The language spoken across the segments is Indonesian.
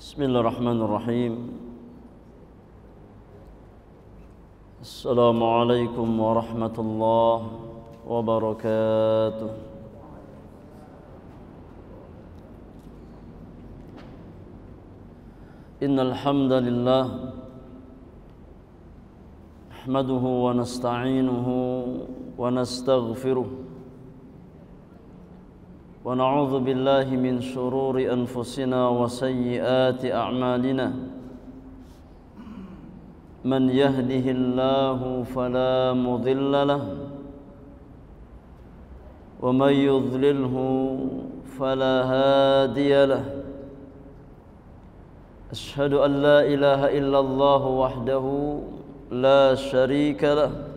Bismillahirrahmanirrahim. Assalamualaikum warahmatullahi wabarakatuh. Innal hamdalillah nahmaduhu wa nasta'inuhu wa nastaghfiruh wa na'udzu billahi min shururi anfusina wa sayyiati a'malina. Man yahdihillahu fala mudilla lahu wa man yudlilhu fala hadiya lahu. Ashhadu an la ilaha illallah wahdahu la sharika lahu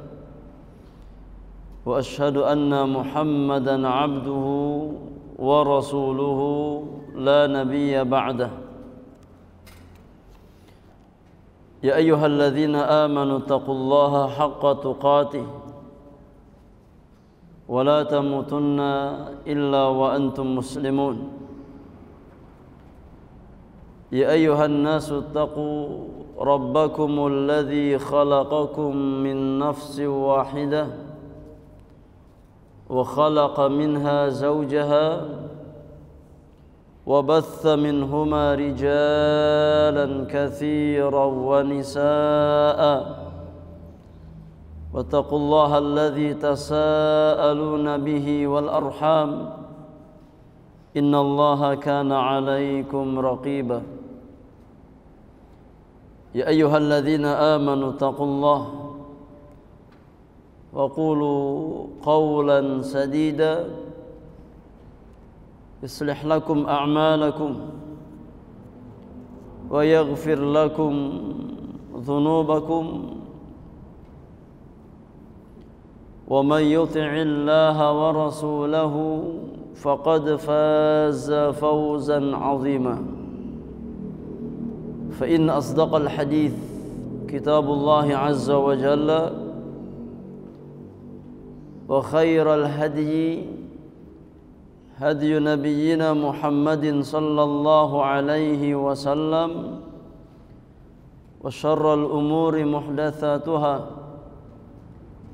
wa ashhadu anna Muhammadan 'abduhu wa rasuluhu la nabiyya ba'dah. Ya ayyuhalladzina amanu taqullaha haqqa tuqatih wa la tamutunna illa wa antum muslimun. Ya ayyuhan nasu taqu rabbakumul ladzi khalaqakum min nafsin wahidah وخلق منها زوجها وبث منهما رجالا كثيرا ونساء واتقوا الله الذي تساءلون به والأرحام إن الله كان عليكم رقيبا. يا أيها الذين آمنوا اتقوا الله وقولوا قولا سديدا يصلح لكم أعمالكم ويغفر لكم ذنوبكم ومن يطع الله ورسوله فقد فاز فوزا عظيما. فإن أصدق الحديث كتاب الله عز وجل وخير الهدي هدي نبينا محمد صلى الله عليه وسلم وشر الأمور محدثاتها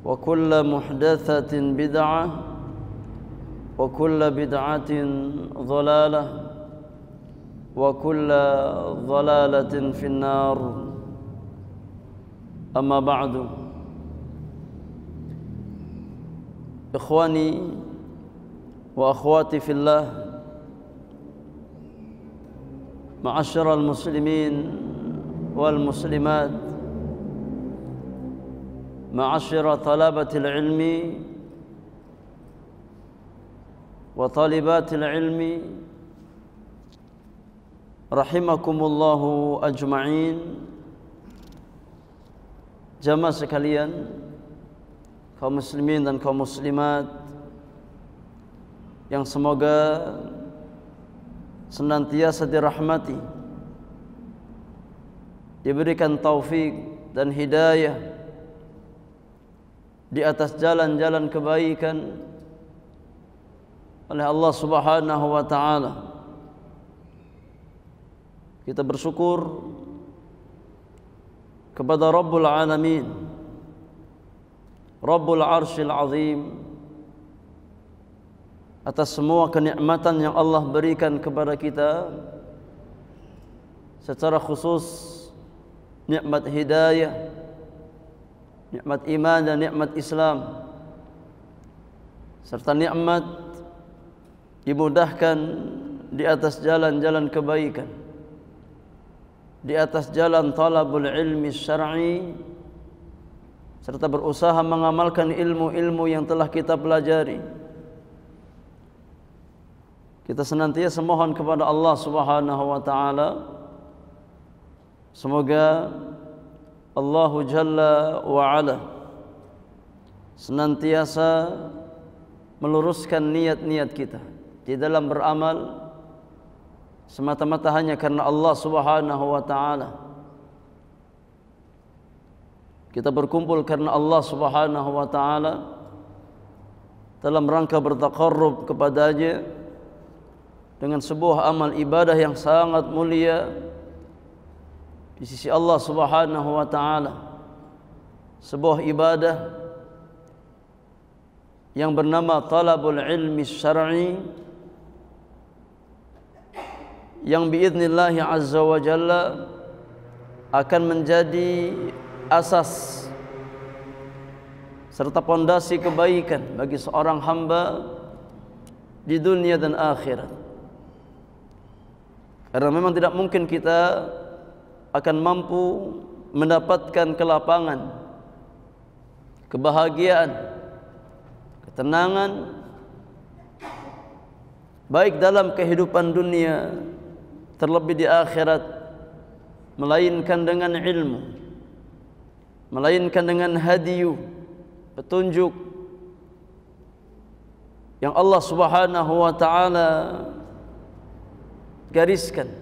وكل محدثة بدعة وكل بدعة ضلالة وكل ضلالة في النار. أما بعد. Ikhwani wa akhwati fillah, ma'asyiral muslimin wal muslimat, ma'asyira talabatil ilmi wa talibatil ilmi, rahimakumullahu ajma'in. Jamaah sekalian, kaum muslimin dan kaum muslimat yang semoga senantiasa dirahmati, diberikan taufik dan hidayah di atas jalan-jalan kebaikan oleh Allah Subhanahu wa taala. Kita bersyukur kepada Rabbul Alamin, Rabbul Arsyil Azim, atas semua kenikmatan yang Allah berikan kepada kita, secara khusus nikmat hidayah, nikmat iman dan nikmat Islam, serta nikmat dimudahkan di atas jalan-jalan kebaikan, di atas jalan talabul ilmi syar'i, serta berusaha mengamalkan ilmu-ilmu yang telah kita pelajari. Kita senantiasa mohon kepada Allah Subhanahu wa taala, semoga Allahu Jalla wa Ala senantiasa meluruskan niat-niat kita di dalam beramal semata-mata hanya karena Allah Subhanahu wa taala. Kita berkumpul karena Allah Subhanahu wa taala dalam rangka bertaqarrub kepadanya dengan sebuah amal ibadah yang sangat mulia, di sisi Allah Subhanahu wa taala sebuah ibadah yang bernama talabul ilmi syar'i, yang biidznillah azza wa jalla akan menjadi asas serta pondasi kebaikan bagi seorang hamba di dunia dan akhirat. Karena memang tidak mungkin kita akan mampu mendapatkan kelapangan, kebahagiaan, ketenangan baik dalam kehidupan dunia terlebih di akhirat melainkan dengan ilmu, melainkan dengan hadiyu, petunjuk yang Allah Subhanahu wa taala gariskan,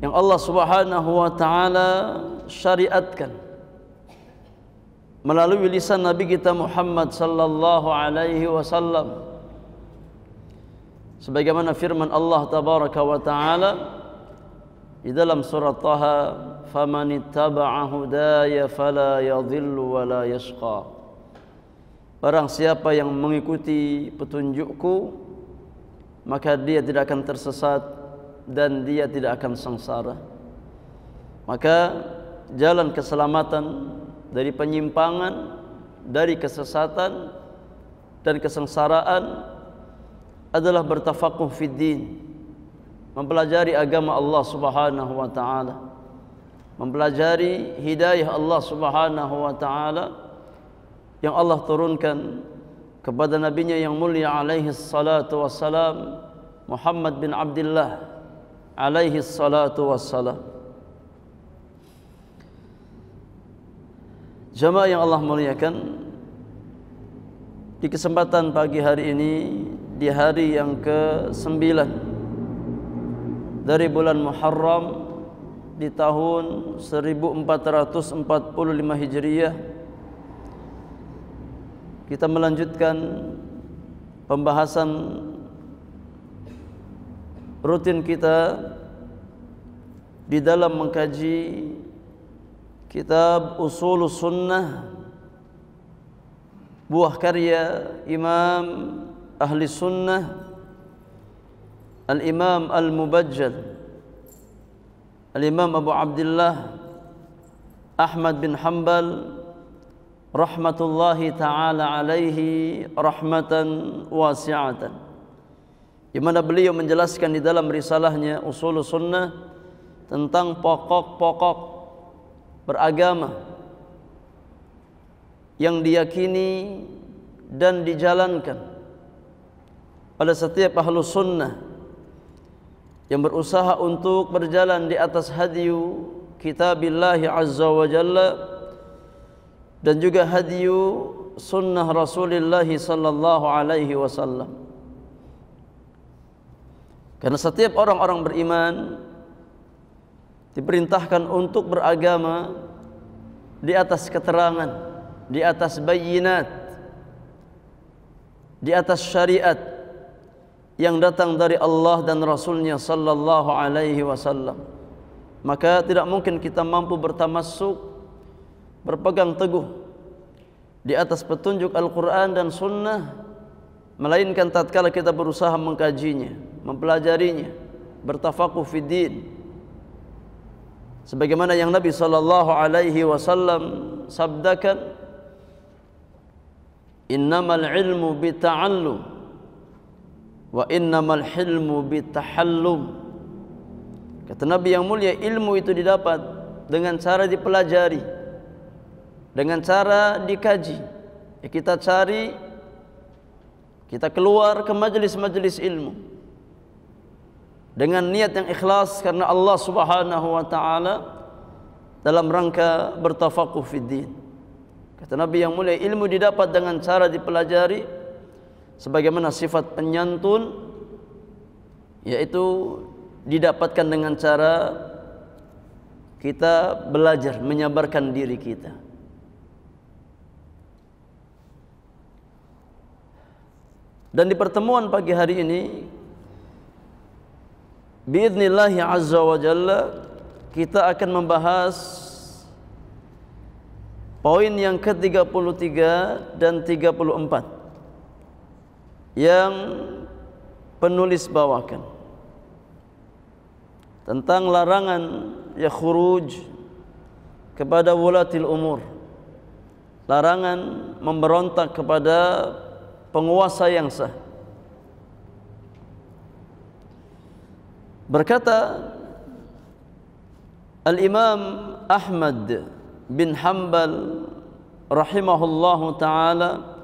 yang Allah Subhanahu wa taala syariatkan melalui lisan Nabi kita Muhammad sallallahu alaihi wasallam, sebagaimana firman Allah tabaraka wa taala di dalam surat Taha, "Famanittaba'a hudaya fala yadhillu wa la yashqa." Barang siapa yang mengikuti petunjukku, maka dia tidak akan tersesat dan dia tidak akan sengsara. Maka jalan keselamatan dari penyimpangan, dari kesesatan dan kesengsaraan adalah bertafaqquh fid din, mempelajari agama Allah Subhanahu wa taala, mempelajari hidayah Allah Subhanahu wa taala yang Allah turunkan kepada nabinya yang mulia alaihi salatu wassalam, Muhammad bin Abdullah alaihi salatu wassalam. Jamaah yang Allah muliakan, di kesempatan pagi hari ini, di hari yang ke-9 dari bulan Muharram di tahun 1445 Hijriah, kita melanjutkan pembahasan rutin kita di dalam mengkaji kitab Ushulus Sunnah, buah karya Imam Ahli Sunnah Al-Imam Al-Mubajjal Al-Imam Abu Abdullah Ahmad bin Hanbal rahmatullahi ta'ala alaihi rahmatan wasi'atan, di mana beliau menjelaskan di dalam risalahnya Ushulus Sunnah tentang pokok-pokok beragama yang diyakini dan dijalankan oleh setiap ahlu sunnah yang berusaha untuk berjalan di atas hadiyu kitabillahi azza wa jalla dan juga hadiyu sunnah Rasulullah sallallahu alaihi wasallam. Karena setiap orang-orang beriman diperintahkan untuk beragama di atas keterangan, di atas bayinat, di atas syariat yang datang dari Allah dan Rasulnya sallallahu alaihi wasallam. Maka tidak mungkin kita mampu bertamassuk, berpegang teguh di atas petunjuk Al-Quran dan Sunnah, melainkan tatkala kita berusaha mengkajinya, mempelajarinya, bertafaqquh fid din, sebagaimana yang Nabi sallallahu alaihi wasallam sabdakan, "Innamal ilmu bita'allum wa innamal hilmu bitahallum." Kata Nabi yang mulia, ilmu itu didapat dengan cara dipelajari, dengan cara dikaji. Ya, kita cari, kita keluar ke majelis-majelis ilmu dengan niat yang ikhlas karena Allah Subhanahu wa taala, dalam rangka bertafaqquh fid din. Kata Nabi yang mulia, ilmu didapat dengan cara dipelajari sebagaimana sifat penyantun, yaitu didapatkan dengan cara kita belajar menyabarkan diri kita. Dan di pertemuan pagi hari ini, biidznillah azza wa jalla kita akan membahas poin yang ke-33 dan 34 yang penulis bawakan tentang larangan khuruj kepada wulatil umur, larangan memberontak kepada penguasa yang sah. Berkata Al-Imam Ahmad bin Hanbal rahimahullahu ta'ala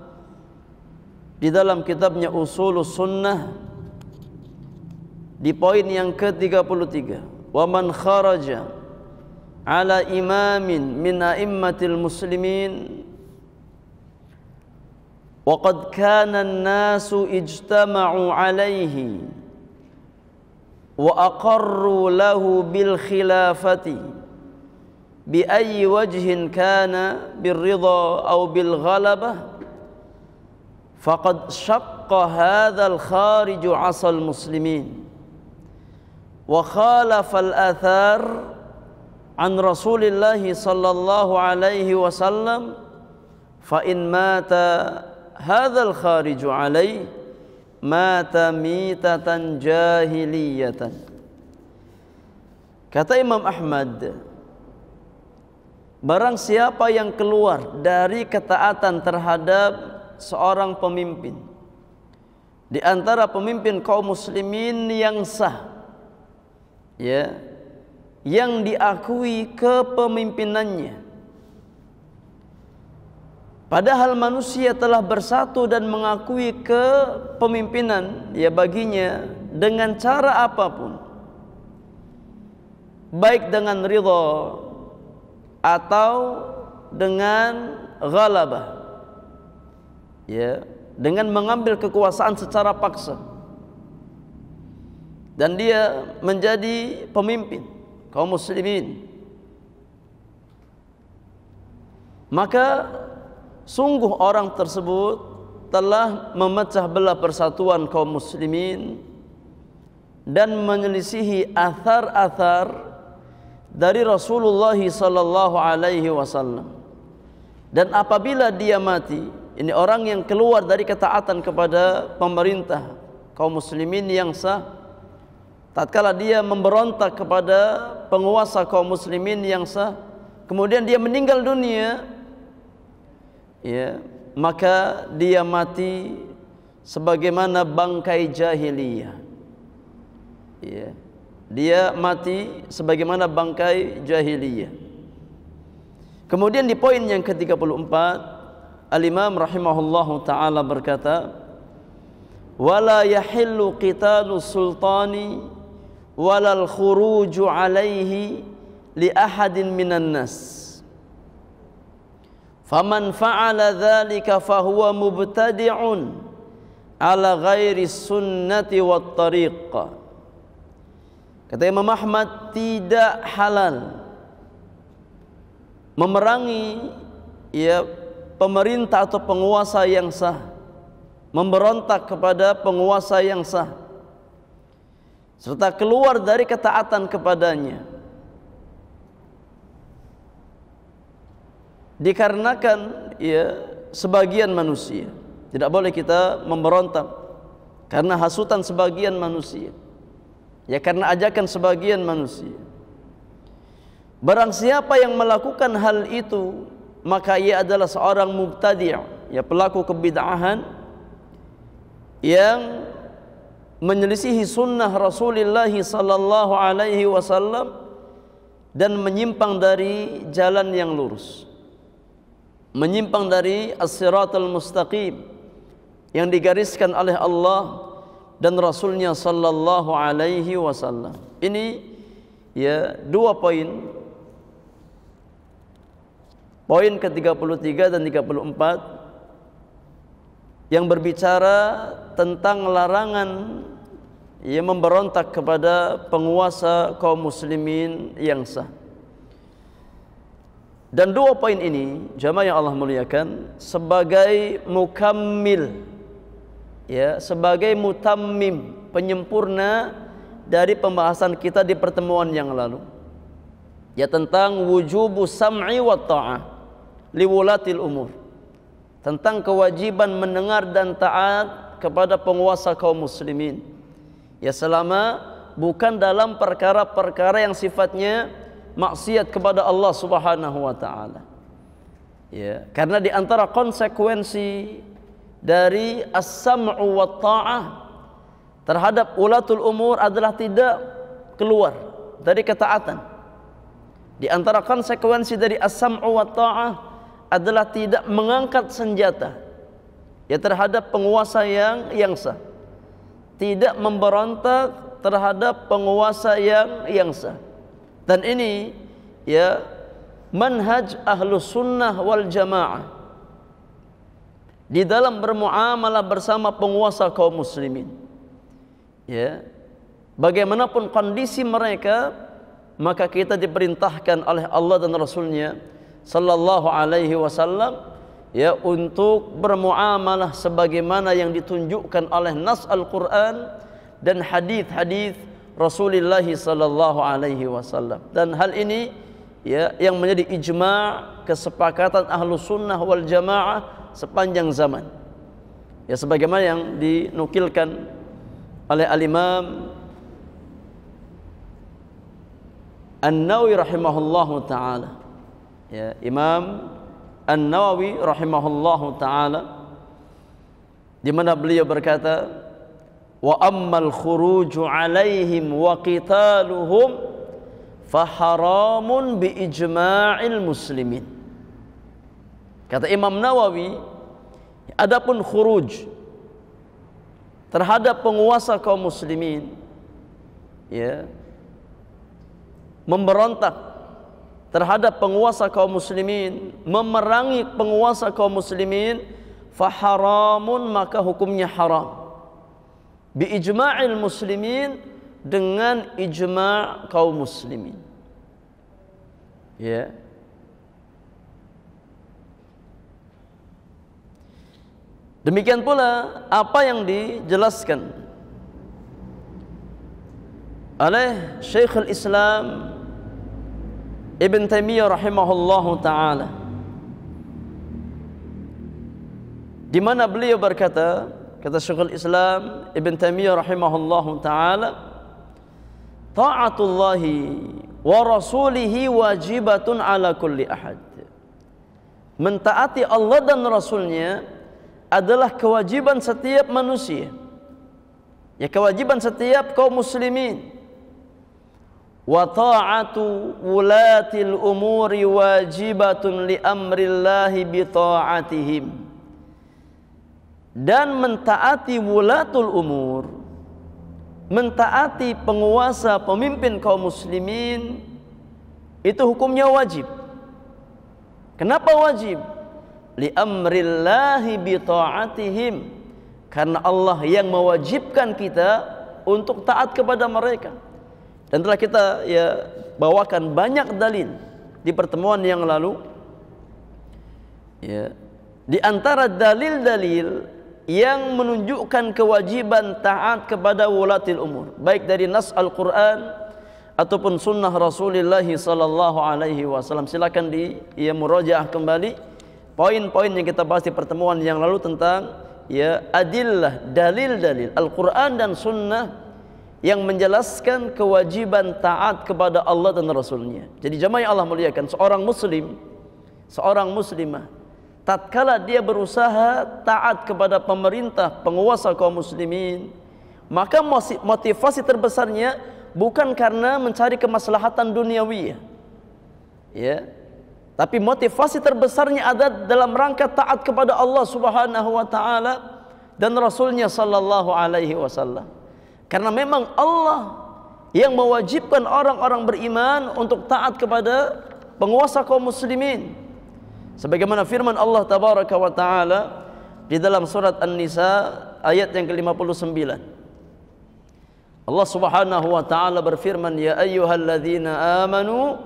di dalam kitabnya Ushulus Sunnah di poin yang ke-33, wa man kharaja ala imamin min a'immatil muslimin wa qad kana an-nasu ijtama'u alayhi wa aqarru lahu bil khilafati bi ayyi wajhin kana birridha aw bil ghalabah faqad syaqqa hadzal khariju 'asal muslimin wa khalafa al athar an Rasulillah sallallahu alaihi wasallam fa in mata hadzal khariju alaihi mata mitatan jahiliyatan. Kata Imam Ahmad, barang siapa yang keluar dari ketaatan terhadap seorang pemimpin di antara pemimpin kaum muslimin yang sah, ya, yang diakui kepemimpinannya, padahal manusia telah bersatu dan mengakui kepemimpinan ya baginya dengan cara apapun, baik dengan ridha atau dengan ghalabah, ya, dengan mengambil kekuasaan secara paksa, dan dia menjadi pemimpin kaum muslimin, maka sungguh orang tersebut telah memecah belah persatuan kaum muslimin dan menyelisihi athar-athar dari Rasulullah sallallahu alaihi wasallam. Dan apabila dia mati, ini orang yang keluar dari ketaatan kepada pemerintah kaum muslimin yang sah, tatkala dia memberontak kepada penguasa kaum muslimin yang sah, kemudian dia meninggal dunia, ya, maka dia mati sebagaimana bangkai jahiliyah, ya, dia mati sebagaimana bangkai jahiliyah. Kemudian di poin yang ke-34 Al-Imam rahimahullahu ta'ala berkata, wala yahillu qitalu sultani walal khuruju alaihi li ahadin minan nas faman fa'ala dhalika fahuwa mubtadi'un ala ghairi sunnati wat tariqah. Kata Imam Ahmad, tidak halal memerangi ya pemerintah atau penguasa yang sah, memberontak kepada penguasa yang sah, serta keluar dari ketaatan kepadanya, dikarenakan ya sebagian manusia. Tidak boleh kita memberontak karena hasutan sebagian manusia, ya, karena ajakan sebagian manusia. Barang siapa yang melakukan hal itu, maka ia adalah seorang mubtadi', ya, pelaku kebid'ahan yang menyelisihi sunnah Rasulullah sallallahu alaihi wasallam dan menyimpang dari jalan yang lurus, menyimpang dari as-siratal mustaqim yang digariskan oleh Allah dan Rasulnya sallallahu alaihi wasallam. Ini ya dua poin. Poin ke-33 dan 34 yang berbicara tentang larangan yang memberontak kepada penguasa kaum muslimin yang sah. Dan dua poin ini, jamaah yang Allah muliakan, sebagai mukammil, ya, sebagai mutammim, penyempurna dari pembahasan kita di pertemuan yang lalu, ya tentang wujubu sam'i wa ta'ah liwulatil umur, tentang kewajiban mendengar dan taat kepada penguasa kaum muslimin, ya selama bukan dalam perkara-perkara yang sifatnya maksiat kepada Allah Subhanahu wa taala. Ya, karena di antara konsekuensi dari as-sam'u wa ta'ah terhadap ulatul umur adalah tidak keluar dari ketaatan. Di antara konsekuensi dari as-sam'u wa ta'ah adalah tidak mengangkat senjata ya terhadap penguasa yang sah, tidak memberontak terhadap penguasa yang sah. Dan ini ya manhaj ahlus sunnah wal jamaah di dalam bermuamalah bersama penguasa kaum muslimin. Ya, bagaimanapun kondisi mereka, maka kita diperintahkan oleh Allah dan Rasulnya sallallahu alaihi wasallam ya untuk bermuamalah sebagaimana yang ditunjukkan oleh nas Al-Quran dan hadis-hadis Rasulullah sallallahu alaihi wasallam. Dan hal ini ya yang menjadi ijma' kesepakatan ahlus sunnah wal jamaah sepanjang zaman, ya sebagaimana yang dinukilkan oleh al-Imam An-Nawawi rahimahullahu taala. Ya, Imam An-Nawawi rahimahullahu taala di mana beliau berkata, wa ammal khuruju alaihim wa qitaluhum faharamun bi ijma'il muslimin. Kata Imam Nawawi, adapun khuruj terhadap penguasa kaum muslimin, ya, memberontak terhadap penguasa kaum muslimin, memerangi penguasa kaum muslimin, faharamun, maka hukumnya haram. Bi ijma'il muslimin, dengan ijma' kaum muslimin. Ya. Demikian pula apa yang dijelaskan oleh Syekhul Islam Ibn Taimiyah rahimahullahu taala, di mana beliau berkata, kata Syekhul Islam Ibn Taimiyah rahimahullahu taala, ta'atullahi wa rasulihi wajibatun ala kulli ahad. Mentaati Allah dan Rasulnya adalah kewajiban setiap manusia, ya kewajiban setiap kaum muslimin. Wa ta'atu wulatil umuri wajibatun li amrillahi bi ta'atihim. Dan mentaati wulatul umur, mentaati penguasa pemimpin kaum muslimin, itu hukumnya wajib. Kenapa wajib? Li amrillahi bi ta'atihim, karena Allah yang mewajibkan kita untuk taat kepada mereka. Dan telah kita ya bawakan banyak dalil di pertemuan yang lalu, ya, di antara dalil-dalil yang menunjukkan kewajiban taat kepada wulatil umur, baik dari nas Al-Quran ataupun sunnah Rasulullah sallallahu alaihi wasallam. Silakan murajaah kembali poin-poin yang kita bahas di pertemuan yang lalu tentang ya adillah, dalil-dalil Al-Quran dan sunnah yang menjelaskan kewajiban taat kepada Allah dan Rasulnya. Jadi jamaah yang Allah muliakan, seorang muslim, seorang muslimah, tatkala dia berusaha taat kepada pemerintah, penguasa kaum muslimin, maka motivasi terbesarnya bukan karena mencari kemaslahatan duniawi, ya, tapi motivasi terbesarnya ada dalam rangka taat kepada Allah Subhanahu wa taala dan Rasulnya sallallahu alaihi wasallam. Karena memang Allah yang mewajibkan orang-orang beriman untuk taat kepada penguasa kaum muslimin. Sebagaimana firman Allah tabaraka wa taala di dalam surat An-Nisa ayat yang ke-59. Allah Subhanahu wa taala berfirman, ya ayyuhalladzina amanu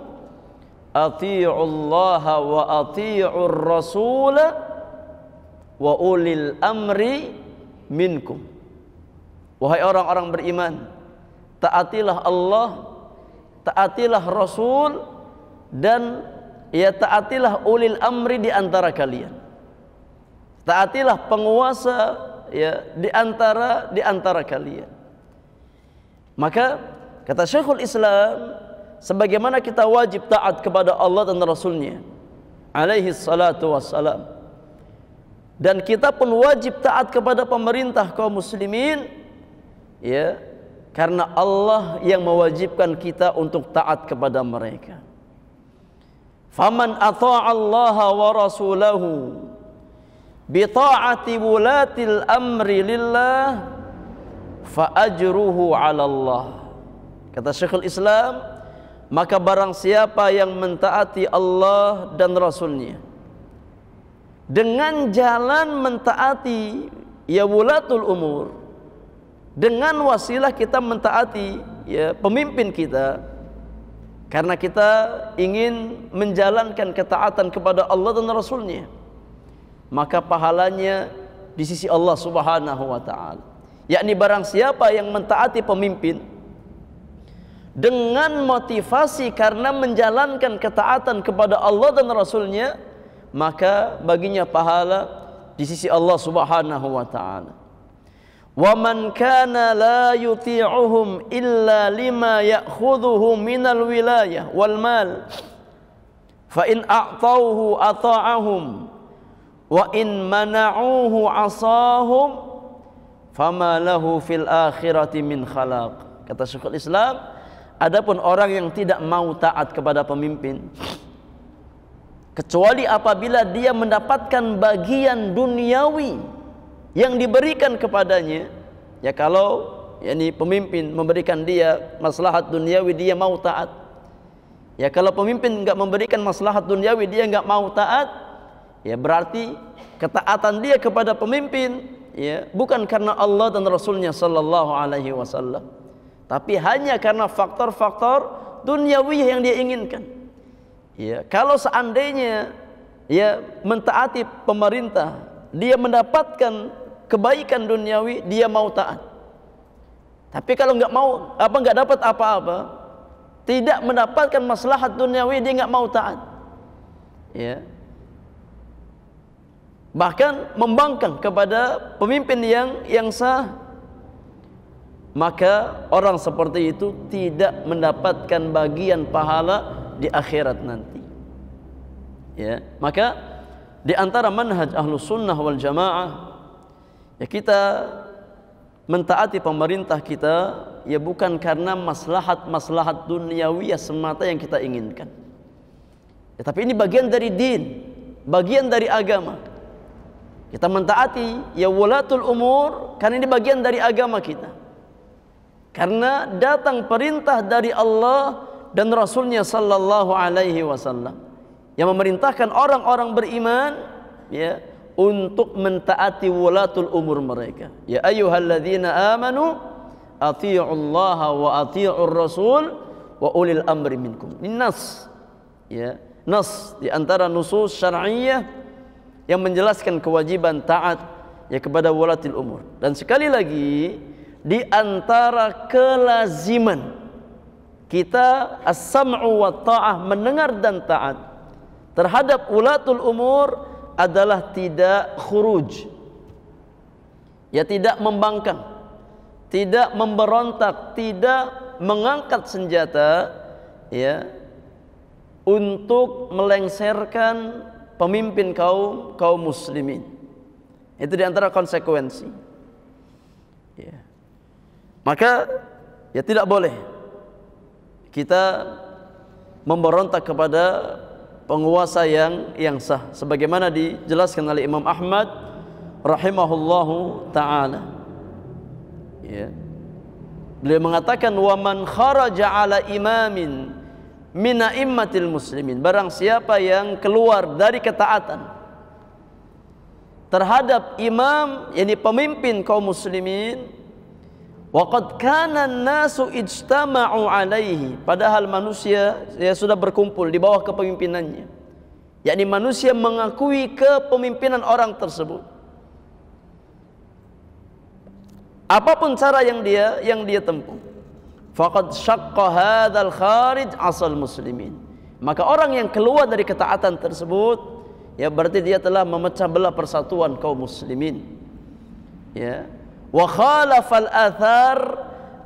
athi'ullaha wa athi'ur rasul wa ulil amri minkum. Wahai orang-orang beriman, taatilah Allah, taatilah Rasul, dan ya taatilah ulil amri di antara kalian. Taatilah penguasa ya di antara kalian. Maka kata Syekhul Islam, sebagaimana kita wajib taat kepada Allah dan Rasulnya alaihi salatu wassalam, dan kita pun wajib taat kepada pemerintah kaum muslimin, ya, karena Allah yang mewajibkan kita untuk taat kepada mereka. Faman ata'a Allah wa rasulahu bi ta'ati wulatil amri lillah fa ajruhu 'ala Allah. Kata Syekhul Islam, maka barang siapa yang mentaati Allah dan Rasulnya dengan jalan mentaati ya wulatul umur, dengan wasilah kita mentaati ya pemimpin kita, karena kita ingin menjalankan ketaatan kepada Allah dan Rasulnya, maka pahalanya di sisi Allah Subhanahu wa ta'ala. Yakni barang siapa yang mentaati pemimpin dengan motivasi karena menjalankan ketaatan kepada Allah dan Rasulnya, maka baginya pahala di sisi Allah Subhanahu wa ta'ala. Wa man kana la yuti'uhum illa lima ya'khudhuhu minal wilayah wal mal fa in a'tauhu ata'ahum wa in mana'uhu asahum fama lahu fil akhirati min khalaq. Kata Syekhul Islam, adapun orang yang tidak mau taat kepada pemimpin kecuali apabila dia mendapatkan bagian duniawi yang diberikan kepadanya, ya kalau yakni pemimpin memberikan dia maslahat duniawi, dia mau taat. Ya kalau pemimpin enggak memberikan maslahat duniawi, dia enggak mau taat, ya berarti ketaatan dia kepada pemimpin ya bukan karena Allah dan Rasulnya sallallahu alaihi wasallam, tapi hanya karena faktor-faktor duniawi yang dia inginkan. Ya, kalau seandainya ya mentaati pemerintah, dia mendapatkan kebaikan duniawi, dia mau taat. Tapi kalau nggak dapat apa-apa, tidak mendapatkan maslahat duniawi, dia nggak mau taat. Ya. Bahkan membangkang kepada pemimpin yang sah, maka orang seperti itu tidak mendapatkan bagian pahala di akhirat nanti. Ya, maka di antara manhaj Ahlus Sunnah wal Jamaah, ya kita mentaati pemerintah kita ya bukan karena maslahat duniawi semata yang kita inginkan. Ya, tapi ini bagian dari din, bagian dari agama. Kita mentaati ya wulatul umur karena ini bagian dari agama kita. Karena datang perintah dari Allah dan Rasulnya sallallahu alaihi wasallam yang memerintahkan orang-orang beriman ya untuk mentaati wulatul umur mereka. Ya ayyuhalladzina amanu athi'ullaha wa athi'ur rasul wa ulil amri minkum. Ini nas. Ya, nas di antara nusus syar'iyyah yang menjelaskan kewajiban taat ya kepada wulatul umur. Dan sekali lagi, di antara kelaziman kita as-sam'u wa ta'ah, mendengar dan taat terhadap wulatul umur adalah tidak khuruj, ya tidak membangkang, tidak memberontak, tidak mengangkat senjata ya untuk melengsarkan pemimpin kaum muslimin. Itu di antara konsekuensi. Ya. Maka ya tidak boleh kita memberontak kepada penguasa yang sah, sebagaimana dijelaskan oleh Imam Ahmad rahimahullahu taala. Ya. Beliau mengatakan wa man kharaja ala imamin min a'immatil muslimin, barang siapa yang keluar dari ketaatan terhadap imam, yakni pemimpin kaum muslimin, wa qad kana an-nasu ijtama'u alaihi, padahal manusia ya sudah berkumpul di bawah kepemimpinannya, yakni manusia mengakui kepemimpinan orang tersebut. Apapun cara yang dia tempuh, faqad syaqqa hadzal kharij asal muslimin. Maka orang yang keluar dari ketaatan tersebut, ya berarti dia telah memecah belah persatuan kaum muslimin. Ya. Wa khalafal athar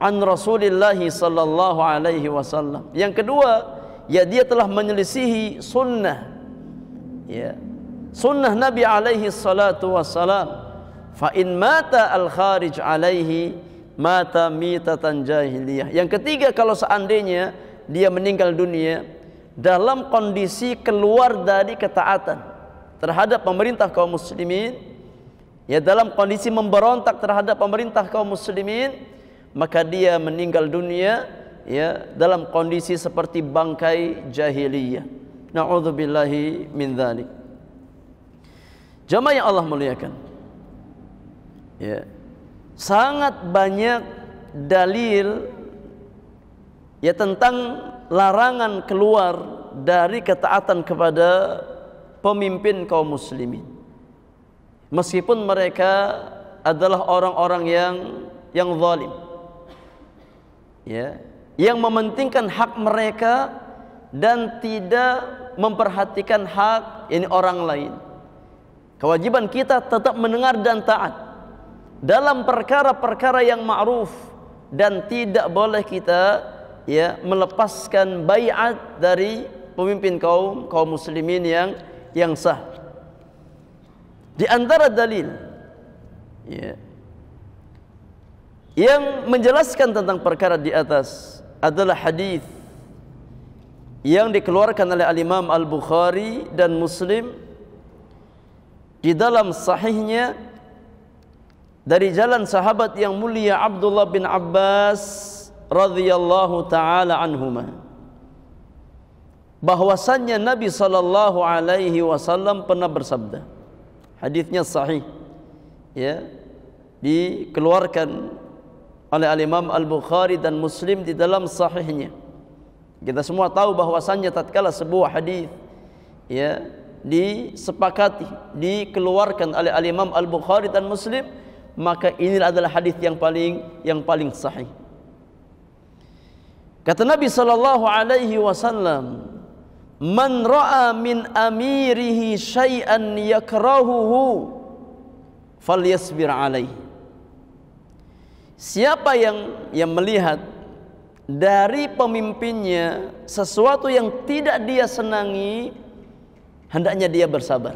an Rasulillah sallallahu alaihi wasallam. Yang kedua, ya dia telah menyelisihi sunnah. Ya. Sunnah Nabi alaihi salatu wassalam. Fa in mata al kharij alaihi mata mitatan jahiliyah. Yang ketiga, kalau seandainya dia meninggal dunia dalam kondisi keluar dari ketaatan terhadap pemerintah kaum muslimin, ya dalam kondisi memberontak terhadap pemerintah kaum muslimin, maka dia meninggal dunia ya dalam kondisi seperti bangkai jahiliyah. Na'udzubillahi min dzalik. Jamaah yang Allah muliakan, ya, sangat banyak dalil ya tentang larangan keluar dari ketaatan kepada pemimpin kaum muslimin, meskipun mereka adalah orang-orang yang zalim, ya, yang mementingkan hak mereka dan tidak memperhatikan hak ini orang lain. Kewajiban kita tetap mendengar dan taat dalam perkara-perkara yang ma'ruf, dan tidak boleh kita ya melepaskan baiat dari pemimpin kaum muslimin yang sah. Di antara dalil ya yang menjelaskan tentang perkara di atas adalah hadis yang dikeluarkan oleh Al-Imam Al-Bukhari dan Muslim di dalam sahihnya dari jalan sahabat yang mulia Abdullah bin Abbas radhiyallahu taala anhuma, bahwasannya Nabi sallallahu alaihi wasallam pernah bersabda. Hadisnya sahih, ya, dikeluarkan oleh Al-Imam Al-Bukhari dan Muslim di dalam sahihnya. Kita semua tahu bahwasannya tatkala sebuah hadis ya disepakati dikeluarkan oleh Al-Imam Al-Bukhari dan Muslim, maka ini adalah hadis yang paling sahih. Kata Nabi sallallahu alaihi wasallam, "Man ra'a min amirihi syai'an yakrahuhu falyasbir alaihi." Siapa yang melihat dari pemimpinnya sesuatu yang tidak dia senangi, hendaknya dia bersabar.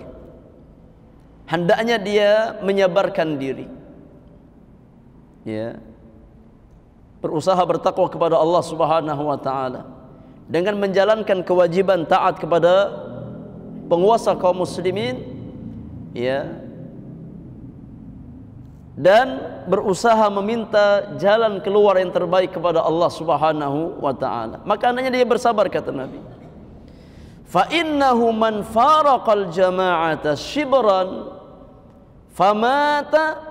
Hendaknya dia menyabarkan diri. Ya. Berusaha bertakwa kepada Allah Subhanahu wa taala dengan menjalankan kewajiban taat kepada penguasa kaum muslimin, ya. Dan berusaha meminta jalan keluar yang terbaik kepada Allah Subhanahu wa taala. Maka hendaknya dia bersabar, kata Nabi. Fa innahu man faraqal jama'ata shibran famata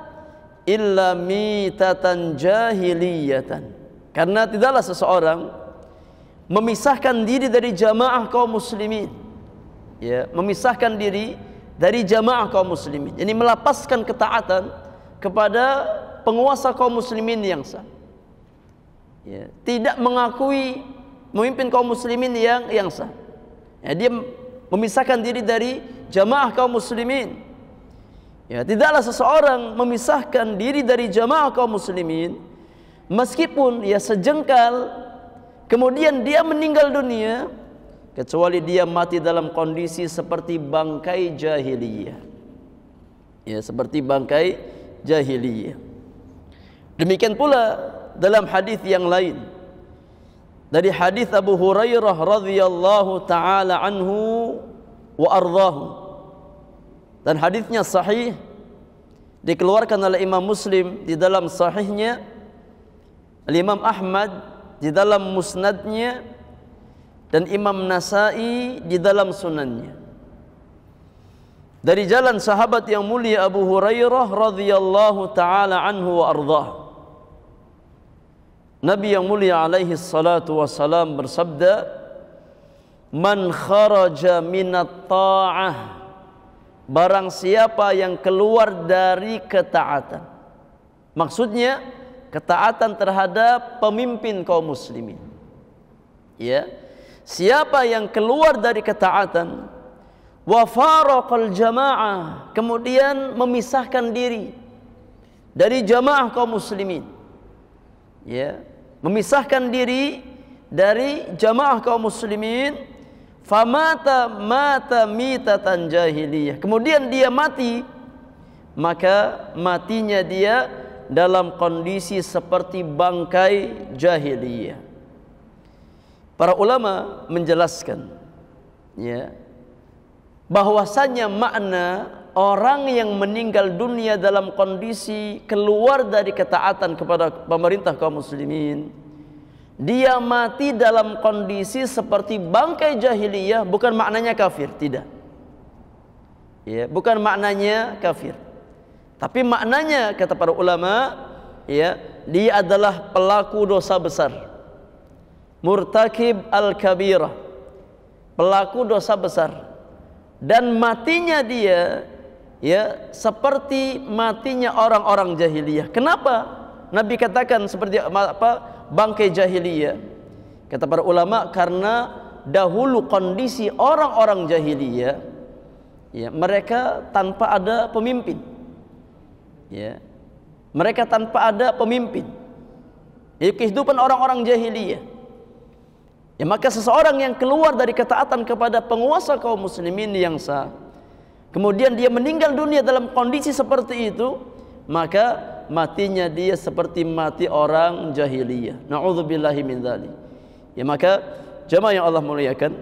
illa mitatan jahiliyatan. Karena tidaklah seseorang memisahkan diri dari jamaah kaum muslimin, ya, memisahkan diri dari jamaah kaum muslimin, ini melepaskan ketaatan kepada penguasa kaum muslimin yang sah, ya, tidak mengakui memimpin kaum muslimin yang sah, ya, dia memisahkan diri dari jamaah kaum muslimin. Ya, tidaklah seseorang memisahkan diri dari jamaah kaum muslimin meskipun ya sejengkal, kemudian dia meninggal dunia, kecuali dia mati dalam kondisi seperti bangkai jahiliyah. Ya, seperti bangkai jahiliyah. Demikian pula dalam hadis yang lain, dari hadis Abu Hurairah radhiyallahu taala anhu wa ardhahu, dan hadisnya sahih, dikeluarkan oleh Imam Muslim di dalam sahihnya, Imam Ahmad di dalam musnadnya, dan Imam Nasai di dalam sunannya, dari jalan sahabat yang mulia Abu Hurairah radhiyallahu taala anhu wa ardhah. Nabi yang mulia alaihi salatu wassalam bersabda, "Man kharaja minat ta'ah," barang siapa yang keluar dari ketaatan. Maksudnya ketaatan terhadap pemimpin kaum muslimin. Ya, siapa yang keluar dari ketaatan, wa faraqal jamaah, kemudian memisahkan diri dari jamaah kaum muslimin, ya, memisahkan diri dari jamaah kaum muslimin, famata mitatan jahiliyah, kemudian dia mati, maka matinya dia dalam kondisi seperti bangkai jahiliyah. Para ulama menjelaskan, ya, bahwasanya makna orang yang meninggal dunia dalam kondisi keluar dari ketaatan kepada pemerintah kaum muslimin, dia mati dalam kondisi seperti bangkai jahiliyah, bukan maknanya kafir, tidak. Ya, bukan maknanya kafir. Tapi maknanya kata para ulama, ya, dia adalah pelaku dosa besar. Murtakib al-kabirah, pelaku dosa besar. Dan matinya dia, ya, seperti matinya orang-orang jahiliyah. Kenapa Nabi katakan seperti apa? Bangkai jahiliyah. Kata para ulama, karena dahulu kondisi orang-orang jahiliyah, ya, mereka tanpa ada pemimpin. Ya, mereka tanpa ada pemimpin. Jadi kehidupan orang-orang jahiliyah. Ya, maka seseorang yang keluar dari ketaatan kepada penguasa kaum muslimin yang sah, kemudian dia meninggal dunia dalam kondisi seperti itu, maka matinya dia seperti mati orang jahiliyah. Na'udzubillahi min dzalik. Ya, maka jemaah yang Allah muliakan,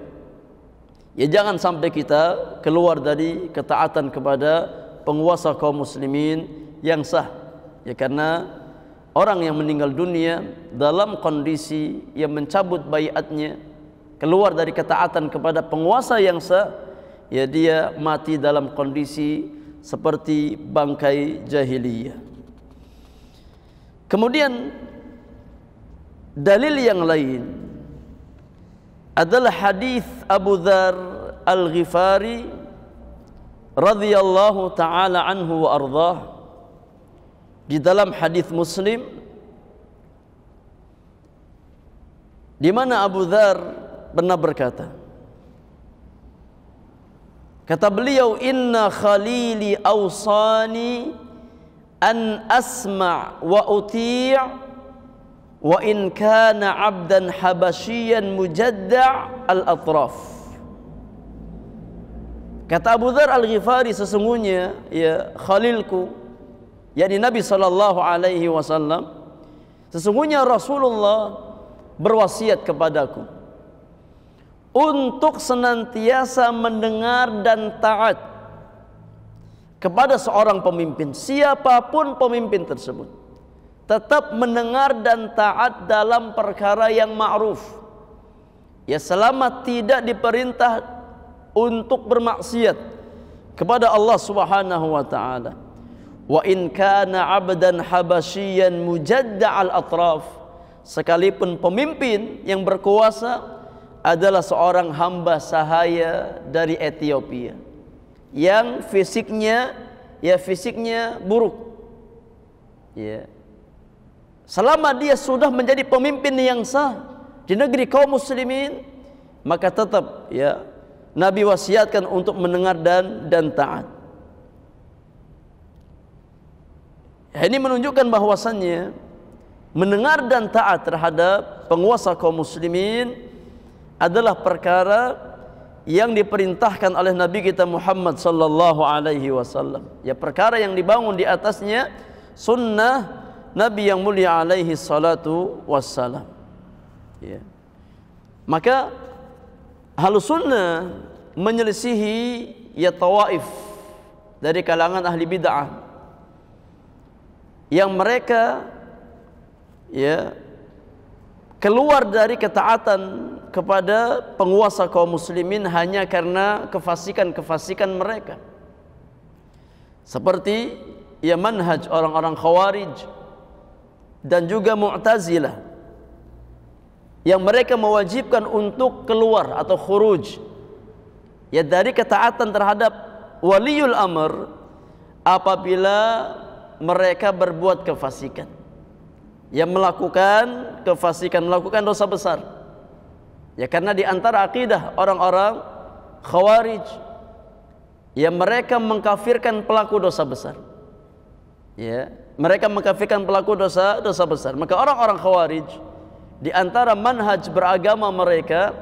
ya, jangan sampai kita keluar dari ketaatan kepada penguasa kaum muslimin yang sah, ya, karena orang yang meninggal dunia dalam kondisi yang mencabut baiatnya, keluar dari ketaatan kepada penguasa yang sah, ya, dia mati dalam kondisi seperti bangkai jahiliyah. Kemudian dalil yang lain adalah hadis Abu Dzar Al-Ghifari radhiyallahu taala anhu wa ardhah. Di dalam hadis Muslim, di mana Abu Dzar pernah berkata, kata beliau, inna khalili awsani an asma' wa uti' wa in kana 'abdan habasyian mujadda' al-atraf. Kata Abu Dzar Al-Ghifari, sesungguhnya, ya, khalilku, yakni Nabi sallallahu alaihi wasallam, sesungguhnya Rasulullah berwasiat kepadaku untuk senantiasa mendengar dan taat kepada seorang pemimpin, siapapun pemimpin tersebut, tetap mendengar dan taat dalam perkara yang ma'ruf, ya, selama tidak diperintah untuk bermaksiat kepada Allah Subhanahu wa taala. Wa in kana 'abdan habasyian mujadda' al-atraf, sekalipun pemimpin yang berkuasa adalah seorang hamba sahaya dari Ethiopia yang fisiknya, ya, fisiknya buruk, ya, selama dia sudah menjadi pemimpin yang sah di negeri kaum muslimin, maka tetap, ya, Nabi wasiatkan untuk mendengar dan taat. Ini menunjukkan bahwasannya mendengar dan taat terhadap penguasa kaum muslimin adalah perkara yang diperintahkan oleh Nabi kita Muhammad sallallahu alaihi wasallam. Ya, perkara yang dibangun di atasnya sunnah Nabi yang mulia alaihi salatu wassalam. Ya. Maka Ahlus Sunnah menyelisihi, ya, tawaif dari kalangan ahli bid'ah yang mereka, ya, keluar dari ketaatan kepada penguasa kaum muslimin hanya karena kefasikan-kefasikan mereka, seperti, ya, manhaj orang-orang Khawarij dan juga Mu'tazilah yang mereka mewajibkan untuk keluar atau khuruj, ya, dari ketaatan terhadap waliul amr apabila mereka berbuat kefasikan. yang melakukan kefasikan, melakukan dosa besar. Ya, karena di antara akidah orang-orang Khawarij, ya mereka mengkafirkan pelaku dosa besar. Ya, mereka mengkafirkan pelaku dosa besar. Maka orang-orang Khawarij di antara manhaj beragama mereka,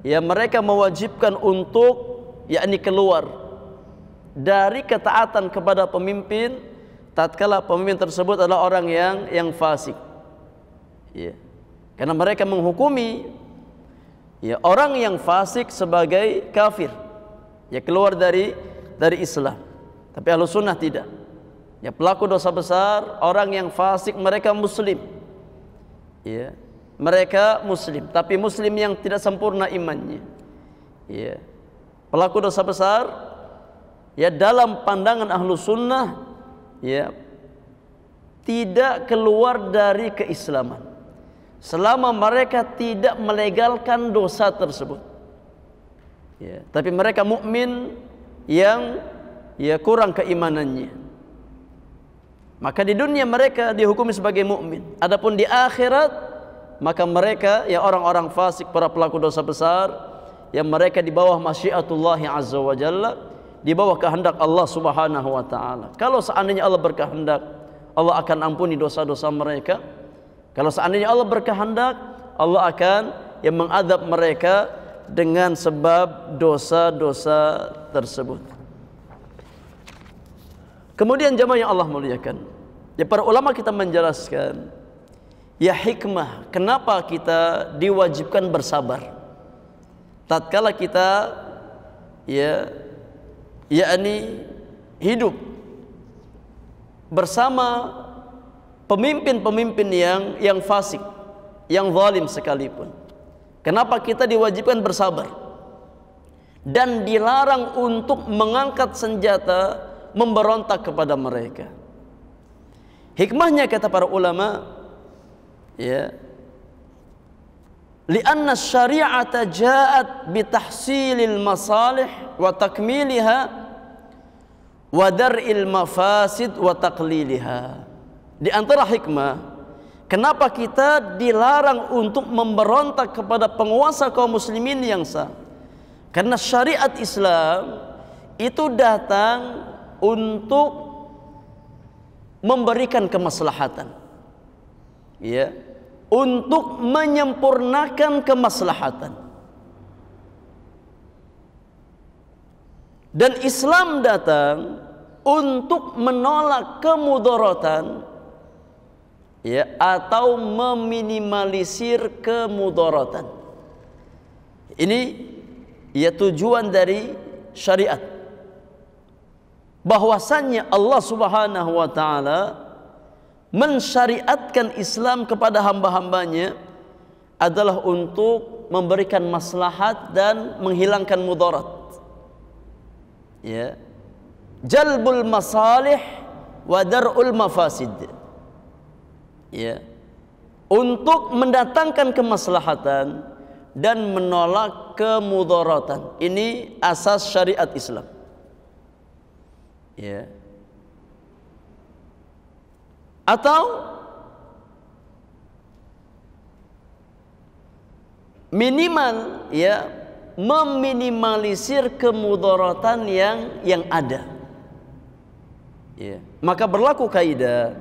ya mereka mewajibkan untuk yakni keluar dari ketaatan kepada pemimpin tatkala pemimpin tersebut adalah orang yang fasik. Ya. Karena mereka menghukumi ya orang yang fasik sebagai kafir. Ya, keluar dari Islam. Tapi Ahlussunnah tidak. Ya, pelaku dosa besar, orang yang fasik mereka muslim. Ya. Mereka muslim, tapi muslim yang tidak sempurna imannya. Ya. Pelaku dosa besar ya dalam pandangan Ahlussunnah ya tidak keluar dari keislaman selama mereka tidak melegalkan dosa tersebut. Ya, tapi mereka mukmin yang ya kurang keimanannya. Maka di dunia mereka dihukumi sebagai mukmin. Adapun di akhirat maka mereka ya orang-orang fasik, para pelaku dosa besar, yang mereka di bawah masyiatullah azza wa jalla, di bawah kehendak Allah subhanahu wa ta'ala. Kalau seandainya Allah berkehendak, Allah akan ampuni dosa-dosa mereka. Kalau seandainya Allah berkehendak, Allah akan yang mengadab mereka dengan sebab dosa-dosa tersebut. Kemudian jamaah yang Allah muliakan, ya para ulama kita menjelaskan ya hikmah kenapa kita diwajibkan bersabar tatkala kita ya yakni hidup bersama pemimpin-pemimpin yang fasik, yang zalim sekalipun. Kenapa kita diwajibkan bersabar dan dilarang untuk mengangkat senjata memberontak kepada mereka? Hikmahnya kata para ulama, ya, lianna syari'ata ja'at bitahsilil masalih wa takmiliha wa dar'il mafasid wa taqliliha. Di antara hikmah kenapa kita dilarang untuk memberontak kepada penguasa kaum muslimin yang sah, karena syariat Islam itu datang untuk memberikan kemaslahatan, ya, untuk menyempurnakan kemaslahatan. Dan Islam datang untuk menolak kemudaratan, ya, atau meminimalisir kemudaratan. Ini ya tujuan dari syariat. Bahwasannya Allah Subhanahu wa taala mensyariatkan Islam kepada hamba-hambanya adalah untuk memberikan maslahat dan menghilangkan mudarat. Ya. Jalbul masalih wa dar'ul mafasid. Ya. Untuk mendatangkan kemaslahatan dan menolak kemudaratan. Ini asas syariat Islam. Ya. Atau minimal ya meminimalisir kemudaratan yang ada. Ya. Maka berlaku kaidah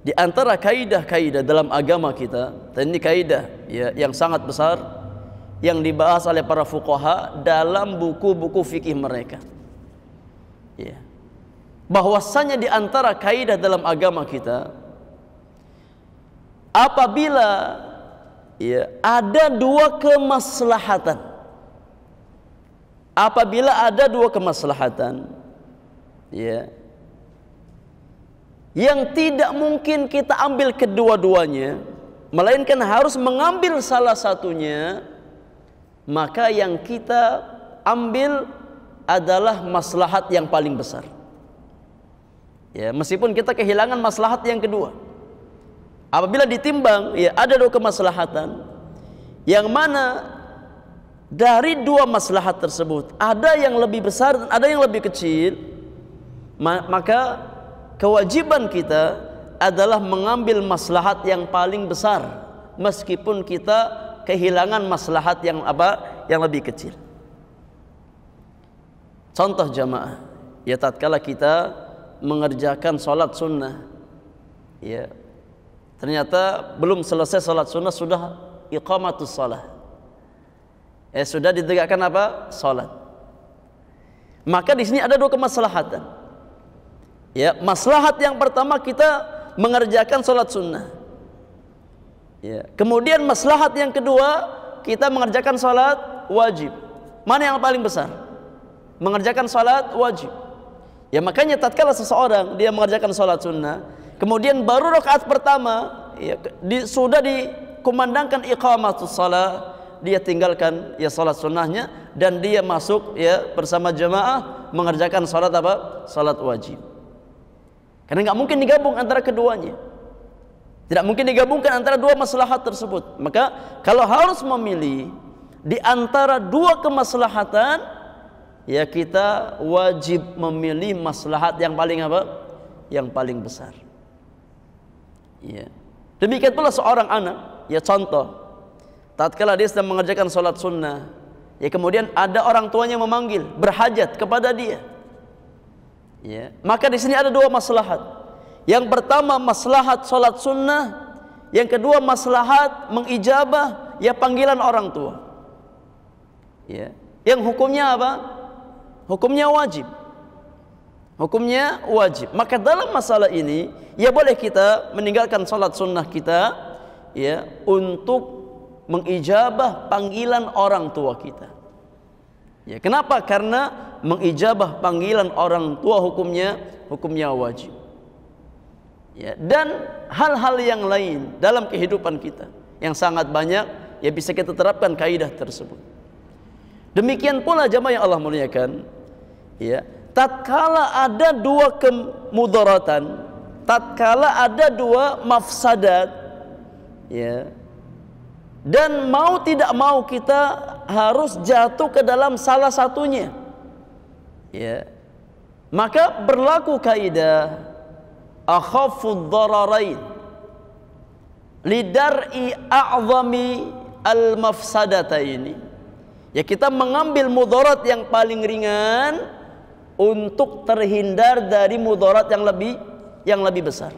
di antara kaidah-kaidah dalam agama kita, dan ini kaidah ya yang sangat besar yang dibahas oleh para fuqaha dalam buku-buku fikih mereka. Ya. Bahwasanya di antara kaidah dalam agama kita, apabila ya ada dua kemaslahatan, ya, yang tidak mungkin kita ambil kedua-duanya, melainkan harus mengambil salah satunya, maka yang kita ambil adalah maslahat yang paling besar. Ya, meskipun kita kehilangan maslahat yang kedua. Apabila ditimbang, ya ada dua kemaslahatan, yang mana dari dua maslahat tersebut ada yang lebih besar dan ada yang lebih kecil, maka kewajiban kita adalah mengambil maslahat yang paling besar meskipun kita kehilangan maslahat yang yang lebih kecil. Contoh jamaah, ya tatkala kita mengerjakan sholat sunnah, ya ternyata belum selesai sholat sunnah sudah iqamatus shalah, sudah ditegakkan sholat. Maka di sini ada dua kemaslahatan. Ya, maslahat yang pertama kita mengerjakan sholat sunnah. Ya. Kemudian maslahat yang kedua kita mengerjakan sholat wajib. Mana yang paling besar? Mengerjakan sholat wajib. Ya makanya tatkala seseorang dia mengerjakan sholat sunnah, kemudian baru rakaat pertama ya, sudah dikumandangkan iqamatus shalah, dia tinggalkan ya sholat sunnahnya dan dia masuk ya bersama jamaah mengerjakan sholat sholat wajib. Karena nggak mungkin digabung antara keduanya. Tidak mungkin digabungkan antara dua maslahat tersebut. Maka kalau harus memilih di antara dua kemaslahatan, ya kita wajib memilih maslahat yang paling yang paling besar. Ya. Demikian pula seorang anak, ya contoh, tatkala dia sedang mengerjakan sholat sunnah, ya kemudian ada orang tuanya memanggil, berhajat kepada dia. Ya, maka di sini ada dua maslahat. Yang pertama maslahat sholat sunnah, yang kedua maslahat mengijabah ya panggilan orang tua. Ya, yang hukumnya apa? Hukumnya wajib. Hukumnya wajib. Maka dalam masalah ini, ya boleh kita meninggalkan sholat sunnah kita, ya untuk mengijabah panggilan orang tua kita. Ya, kenapa? Karena mengijabah panggilan orang tua hukumnya wajib. Ya, dan hal-hal yang lain dalam kehidupan kita yang sangat banyak ya bisa kita terapkan kaidah tersebut. Demikian pula jamaah yang Allah muliakan, ya, tatkala ada dua kemudaratan, tatkala ada dua mafsadat, ya, dan mau tidak mau kita harus jatuh ke dalam salah satunya, ya, maka berlaku kaidah akhafud dararain lidar'i a'zami al-mafsadataini. Ya kita mengambil mudarat yang paling ringan untuk terhindar dari mudarat yang lebih besar.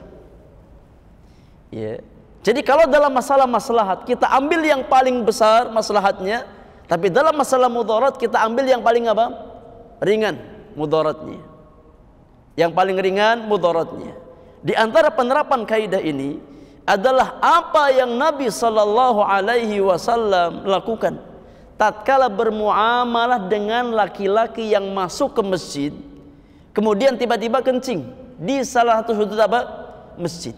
Ya. Jadi kalau dalam masalah maslahat kita ambil yang paling besar maslahatnya, tapi dalam masalah mudarat kita ambil yang paling ringan mudaratnya. Yang paling ringan mudaratnya. Di antara penerapan kaidah ini adalah apa yang Nabi sallallahu alaihi wasallam lakukan tatkala bermuamalah dengan laki-laki yang masuk ke masjid, kemudian tiba-tiba kencing di salah satu sudut masjid.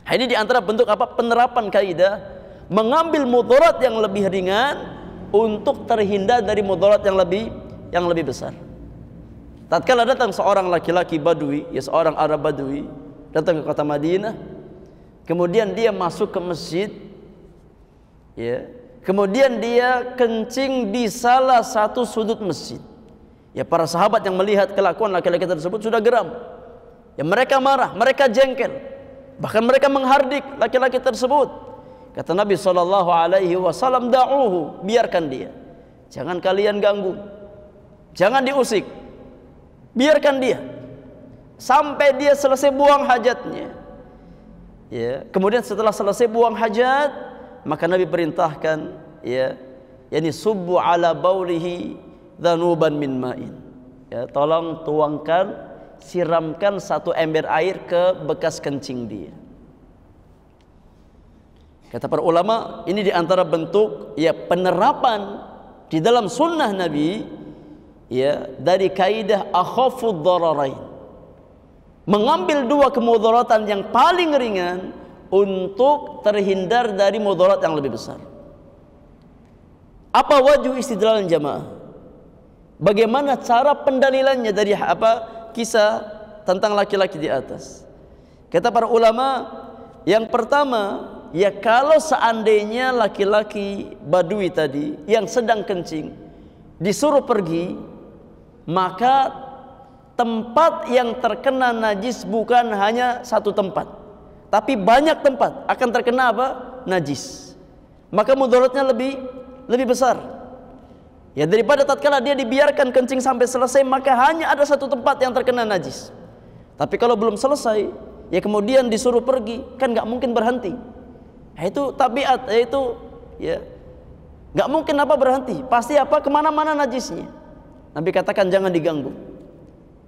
Ini di antara bentuk penerapan kaidah mengambil mudarat yang lebih ringan untuk terhindar dari mudarat yang lebih besar. Tatkala datang seorang laki-laki Badui, ya seorang Arab Badui datang ke kota Madinah, kemudian dia masuk ke masjid, ya, kemudian dia kencing di salah satu sudut masjid. Ya para sahabat yang melihat kelakuan laki-laki tersebut sudah geram. Ya mereka marah, mereka jengkel. Bahkan mereka menghardik laki-laki tersebut. Kata Nabi sallallahu alaihi wasallam, da'uhu, biarkan dia. Jangan kalian ganggu. Jangan diusik. Biarkan dia sampai dia selesai buang hajatnya. Ya, kemudian setelah selesai buang hajat, maka Nabi perintahkan, ya, yakni subbu ala baulihi dhanuban min ma'in. Ya, tolong tuangkan, siramkan satu ember air ke bekas kencing dia. Kata para ulama, ini diantara bentuk ya penerapan di dalam sunnah Nabi, ya, dari kaidah akhafud dararain, mengambil dua kemudaratan yang paling ringan untuk terhindar dari mudarat yang lebih besar. Apa wajhu istidlal jamaah? Bagaimana cara pendalilannya dari kisah tentang laki-laki di atas? Kata para ulama, yang pertama, ya kalau seandainya laki-laki Badui tadi yang sedang kencing disuruh pergi, maka tempat yang terkena najis bukan hanya satu tempat, tapi banyak tempat akan terkena apa? Najis. Maka mudaratnya lebih besar. Ya, daripada tatkala dia dibiarkan kencing sampai selesai, maka hanya ada satu tempat yang terkena najis. Tapi kalau belum selesai, ya kemudian disuruh pergi, kan nggak mungkin berhenti. Nah, itu tabiat, yaitu ya nggak mungkin apa berhenti. Pasti apa kemana-mana najisnya. Nabi katakan jangan diganggu,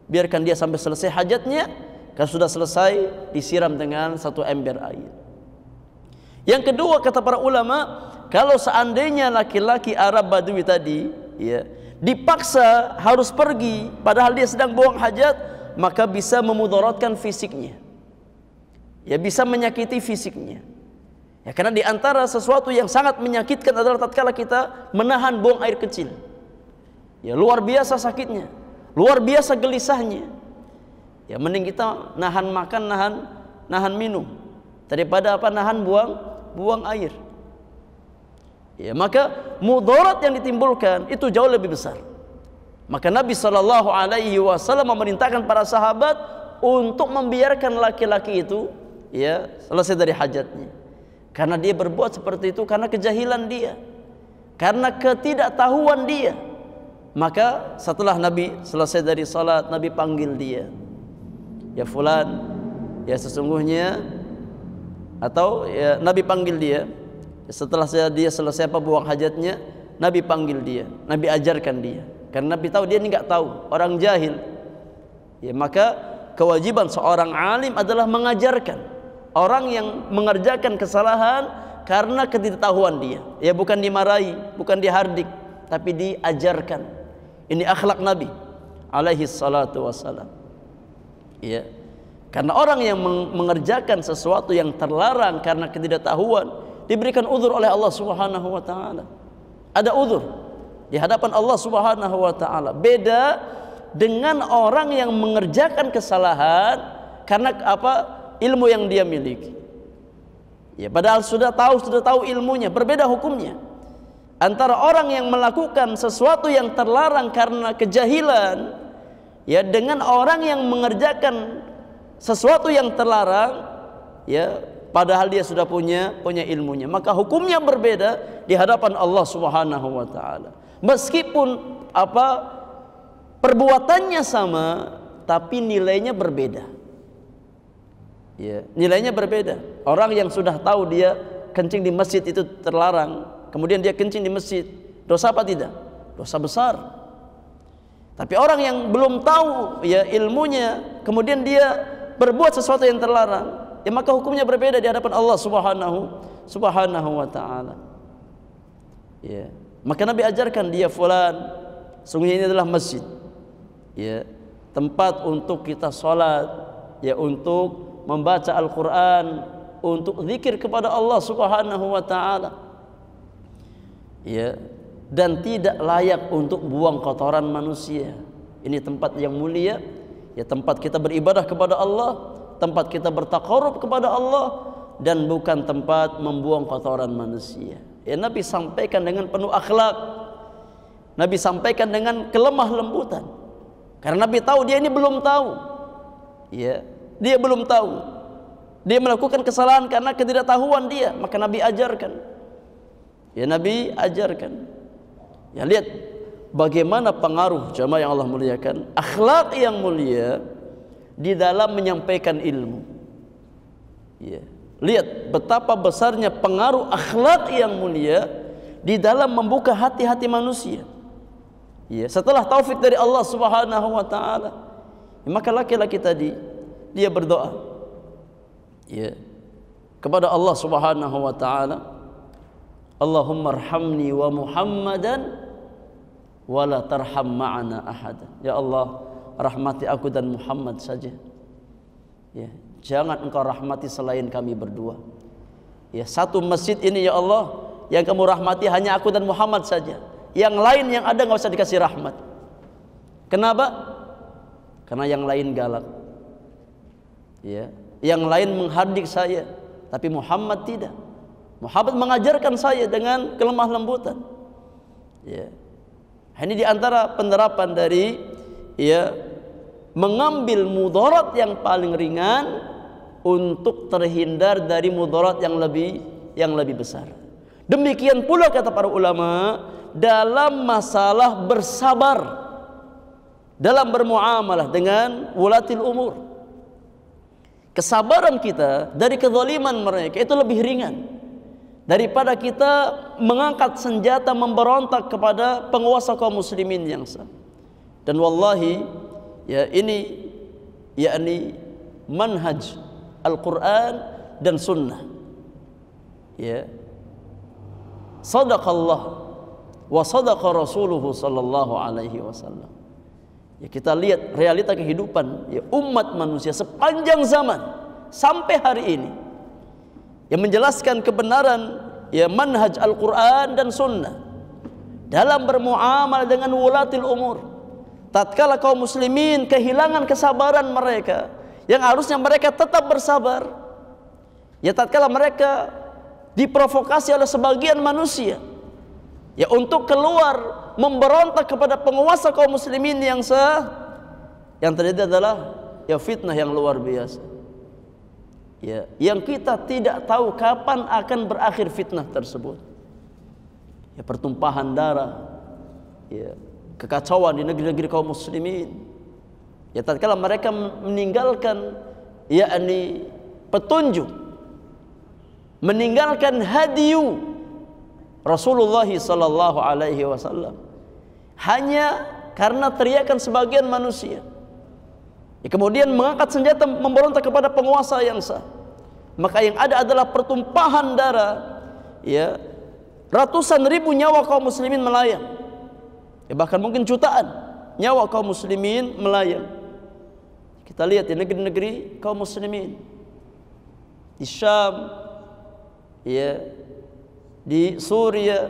biarkan dia sampai selesai hajatnya. Kalau sudah selesai, disiram dengan satu ember air. Yang kedua, kata para ulama, kalau seandainya laki-laki Arab Badui tadi ya dipaksa harus pergi padahal dia sedang buang hajat, maka bisa memudaratkan fisiknya. Ya, bisa menyakiti fisiknya. Ya, karena di antara sesuatu yang sangat menyakitkan adalah tatkala kita menahan buang air kecil. Ya, luar biasa sakitnya, luar biasa gelisahnya. Ya, mending kita nahan makan, nahan minum daripada apa? Nahan buang air. Ya, maka mudarat yang ditimbulkan itu jauh lebih besar. Maka Nabi SAW memerintahkan para sahabat untuk membiarkan laki-laki itu ya selesai dari hajatnya. Karena dia berbuat seperti itu karena kejahilan dia, karena ketidaktahuan dia. Maka setelah Nabi selesai dari salat, Nabi panggil dia, ya fulan, ya sesungguhnya, atau ya Nabi panggil dia. Setelah dia selesai buang hajatnya, Nabi panggil dia, Nabi ajarkan dia. Karena Nabi tahu dia ini nggak tahu, orang jahil. Ya, maka kewajiban seorang alim adalah mengajarkan orang yang mengerjakan kesalahan karena ketidaktahuan dia. Ya, bukan dimarahi, bukan dihardik, tapi diajarkan. Ini akhlak Nabi alaihi salatu wassalam. Ya. Karena orang yang mengerjakan sesuatu yang terlarang karena ketidaktahuan diberikan uzur oleh Allah Subhanahu wa taala. Ada uzur di hadapan Allah Subhanahu wa taala. Beda dengan orang yang mengerjakan kesalahan karena apa? Ilmu yang dia miliki. Ya, padahal sudah tahu ilmunya, berbeda hukumnya. Antara orang yang melakukan sesuatu yang terlarang karena kejahilan ya dengan orang yang mengerjakan sesuatu yang terlarang ya padahal dia sudah punya ilmunya, maka hukumnya berbeda di hadapan Allah Subhanahu wa taala. Meskipun apa perbuatannya sama tapi nilainya berbeda. Ya, nilainya berbeda. Orang yang sudah tahu dia kencing di masjid itu terlarang, kemudian dia kencing di masjid, dosa apa tidak? Dosa besar. Tapi orang yang belum tahu ya ilmunya, kemudian dia berbuat sesuatu yang terlarang, ya maka hukumnya berbeda di hadapan Allah Subhanahu wa taala. Ya, maka Nabi ajarkan dia, fulan, sungguhnya ini adalah masjid. Ya, tempat untuk kita salat, ya untuk membaca Al-Qur'an, untuk zikir kepada Allah Subhanahu wa taala. Ya, dan tidak layak untuk buang kotoran manusia. Ini tempat yang mulia, ya tempat kita beribadah kepada Allah, tempat kita bertaqarrub kepada Allah, dan bukan tempat membuang kotoran manusia. Ya, Nabi sampaikan dengan penuh akhlak. Nabi sampaikan dengan kelemah lembutan. Karena Nabi tahu dia ini belum tahu. Ya, dia belum tahu. Dia melakukan kesalahan karena ketidaktahuan dia, maka Nabi ajarkan. Ya, Nabi ajarkan. Ya, lihat bagaimana pengaruh jamaah yang Allah muliakan, akhlak yang mulia di dalam menyampaikan ilmu. Ya, lihat betapa besarnya pengaruh akhlak yang mulia di dalam membuka hati-hati manusia. Ya, setelah taufik dari Allah Subhanahu wa taala, maka laki-laki tadi dia berdoa ya kepada Allah Subhanahu wa taala, Allahumma arhamni wa Muhammadan wa la tarham ma'ana ahadan. Ya Allah, rahmati aku dan Muhammad saja. Ya, jangan engkau rahmati selain kami berdua. Ya, satu masjid ini ya Allah, yang kamu rahmati hanya aku dan Muhammad saja. Yang lain yang ada enggak usah dikasih rahmat. Kenapa? Karena yang lain galak. Ya, yang lain menghardik saya, tapi Muhammad tidak. Muhammad mengajarkan saya dengan kelemah lembutan. Ya. Ini di antara penerapan dari ya mengambil mudarat yang paling ringan untuk terhindar dari mudarat yang lebih besar. Demikian pula kata para ulama dalam masalah bersabar dalam bermuamalah dengan wulatil umur. Kesabaran kita dari kezaliman mereka itu lebih ringan daripada kita mengangkat senjata memberontak kepada penguasa kaum muslimin yang sah. Dan wallahi ya ini yakni manhaj Al-Quran dan Sunnah. Ya, sadaqallah wa sadaqa rasuluhu sallallahu alaihi wasallam. Ya, kita lihat realita kehidupan ya umat manusia sepanjang zaman sampai hari ini yang menjelaskan kebenaran ya manhaj Al-Quran dan Sunnah dalam bermuamalah dengan wulatil umur. Tatkala kaum muslimin kehilangan kesabaran mereka yang harusnya mereka tetap bersabar, ya tatkala mereka diprovokasi oleh sebagian manusia ya untuk keluar memberontak kepada penguasa kaum muslimin yang sah, yang terjadi adalah ya fitnah yang luar biasa ya, yang kita tidak tahu kapan akan berakhir fitnah tersebut ya, pertumpahan darah ya, kekacauan di negeri-negeri kaum muslimin ya, tatkala mereka meninggalkan yakni petunjuk, meninggalkan hadiyu Rasulullah sallallahu alaihi wasallam hanya karena teriakan sebagian manusia ya, kemudian mengangkat senjata memberontak kepada penguasa yang sah, maka yang ada adalah pertumpahan darah ya, ratusan ribu nyawa kaum muslimin melayang ya, bahkan mungkin jutaan nyawa kaum muslimin melayang. Kita lihat di negeri-negeri kaum muslimin, di Syam ya, di Suria,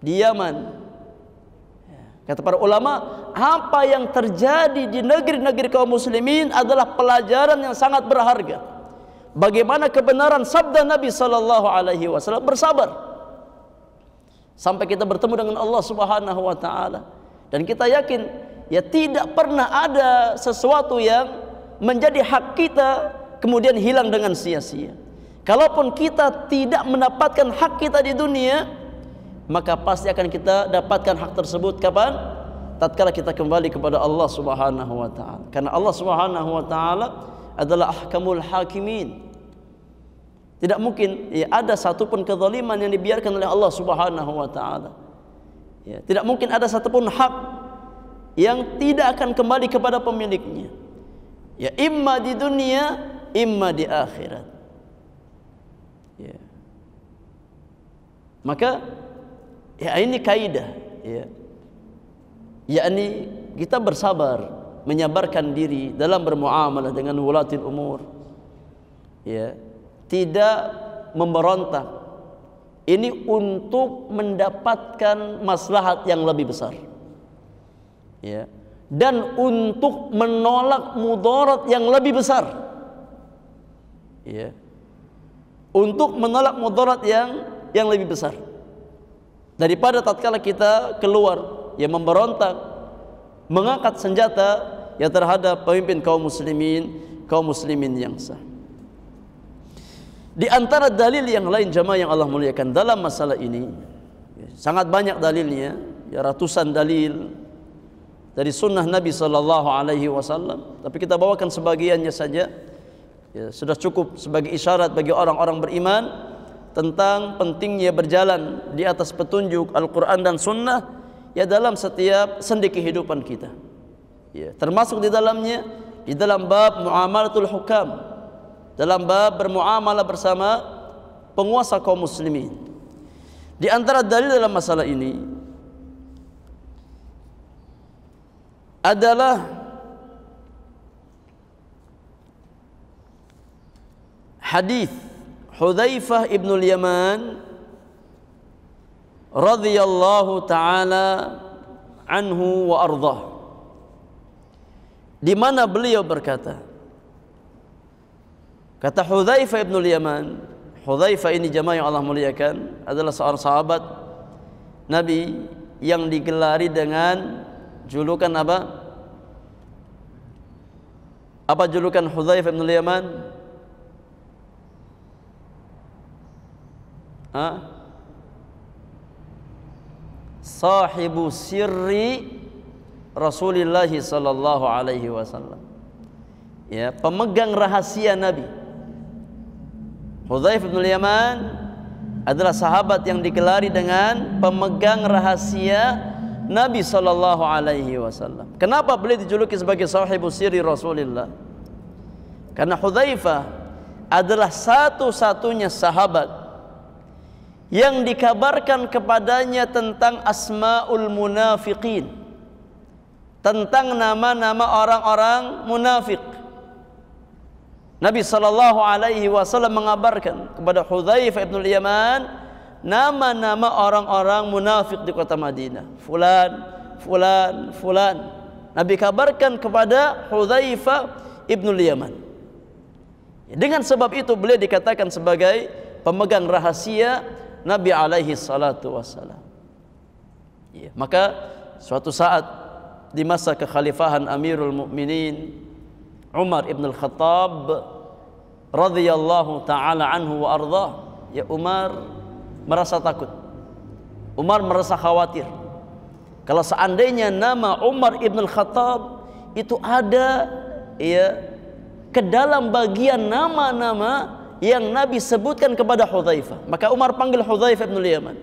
di Yaman. Kata para ulama, apa yang terjadi di negeri-negeri kaum muslimin adalah pelajaran yang sangat berharga. Bagaimana kebenaran sabda Nabi sallallahu alaihi wasallam, bersabar sampai kita bertemu dengan Allah Subhanahu wa taala. Dan kita yakin ya tidak pernah ada sesuatu yang menjadi hak kita kemudian hilang dengan sia-sia. Kalaupun kita tidak mendapatkan hak kita di dunia, maka pasti akan kita dapatkan hak tersebut kapan? Tatkala kita kembali kepada Allah Subhanahu wa taala. Karena Allah Subhanahu wa taala adalah ahkamul hakimin. Tidak mungkin ya ada satupun kezaliman yang dibiarkan oleh Allah Subhanahu wa taala. Ya, tidak mungkin ada satupun hak yang tidak akan kembali kepada pemiliknya. Ya, imma di dunia, imma di akhirat. Ya. Maka ya ini kaidah ya. Yakni kita bersabar, menyabarkan diri dalam bermuamalah dengan wulatil umur. Ya. Tidak memberontak. Ini untuk mendapatkan maslahat yang lebih besar. Ya. Dan untuk menolak mudarat yang lebih besar. Ya. Untuk menolak mudarat yang lebih besar daripada tatkala kita keluar ya memberontak, mengangkat senjata ya terhadap pemimpin kaum muslimin yang sah. Di antara dalil yang lain jamaah yang Allah muliakan dalam masalah ini ya, sangat banyak dalilnya ya, ratusan dalil dari sunnah Nabi sallallahu alaihi wasallam, tapi kita bawakan sebagiannya saja. Ya, sudah cukup sebagai isyarat bagi orang-orang beriman tentang pentingnya berjalan di atas petunjuk Al-Quran dan Sunnah ya dalam setiap sendi kehidupan kita. Ya, termasuk di dalamnya di dalam bab muamalatul hukam, dalam bab bermuamalah bersama penguasa kaum muslimin. Di antara dalil dalam masalah ini adalah hadis Hudzaifah ibn al-Yaman radhiyallahu taala anhu wa ardhah, di mana beliau berkata, kata Hudzaifah ibn al-Yaman, Hudzaifah ini jamaah yang Allah muliakan adalah seorang sahabat Nabi yang digelari dengan julukan apa? Apa julukan Hudzaifah bin Yaman? Sahibu sirri Rasulullah sallallahu alaihi wasallam. Ya, pemegang rahasia Nabi. Hudzaifah bin Yaman adalah sahabat yang digelari dengan pemegang rahasia Nabi sallallahu alaihi wasallam. Kenapa beliau dijuluki sebagai sahibu sirri Rasulullah? Karena Hudzaifah adalah satu-satunya sahabat yang dikabarkan kepadanya tentang asmaul munafiqin, tentang nama-nama orang-orang munafik. Nabi sallallahu alaihi wasallam mengabarkan kepada Hudzaifah bin Yaman nama-nama orang-orang munafik di kota Madinah. Fulan, fulan, fulan. Nabi kabarkan kepada Hudzaifah bin Yaman. Dengan sebab itu beliau dikatakan sebagai pemegang rahasia Nabi alaihi salatu wassalam. Ya, maka suatu saat di masa kekhalifahan Amirul Mukminin Umar ibn al-Khattab radhiyallahu taala anhu wa ardhah, ya Umar merasa takut. Umar merasa khawatir. Kalau seandainya nama Umar ibn al-Khattab itu ada ya ke dalam bagian nama-nama yang Nabi sebutkan kepada Hudzaifah, maka Umar panggil Hudzaifah bin Yaman.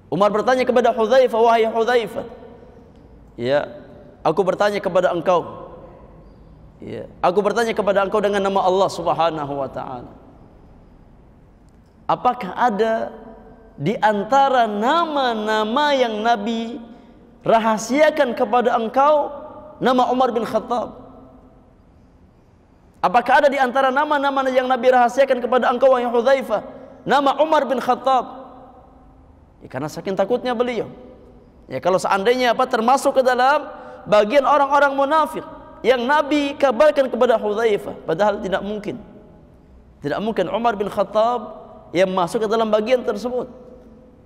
Umar bertanya kepada Hudzaifah, wahai Hudzaifah, ya, aku bertanya kepada engkau, ya, aku bertanya kepada engkau dengan nama Allah Subhanahu wa taala. Apakah ada di antara nama-nama yang Nabi rahasiakan kepada engkau nama Umar bin Khattab? Apakah ada di antara nama-nama yang Nabi rahasiakan kepada engkau wahai Hudzaifah nama Umar bin Khattab? Ya, karena saking takutnya beliau. Ya, kalau seandainya termasuk ke dalam bagian orang-orang munafik yang Nabi kabarkan kepada Hudzaifah, padahal tidak mungkin. Tidak mungkin Umar bin Khattab yang masuk ke dalam bagian tersebut.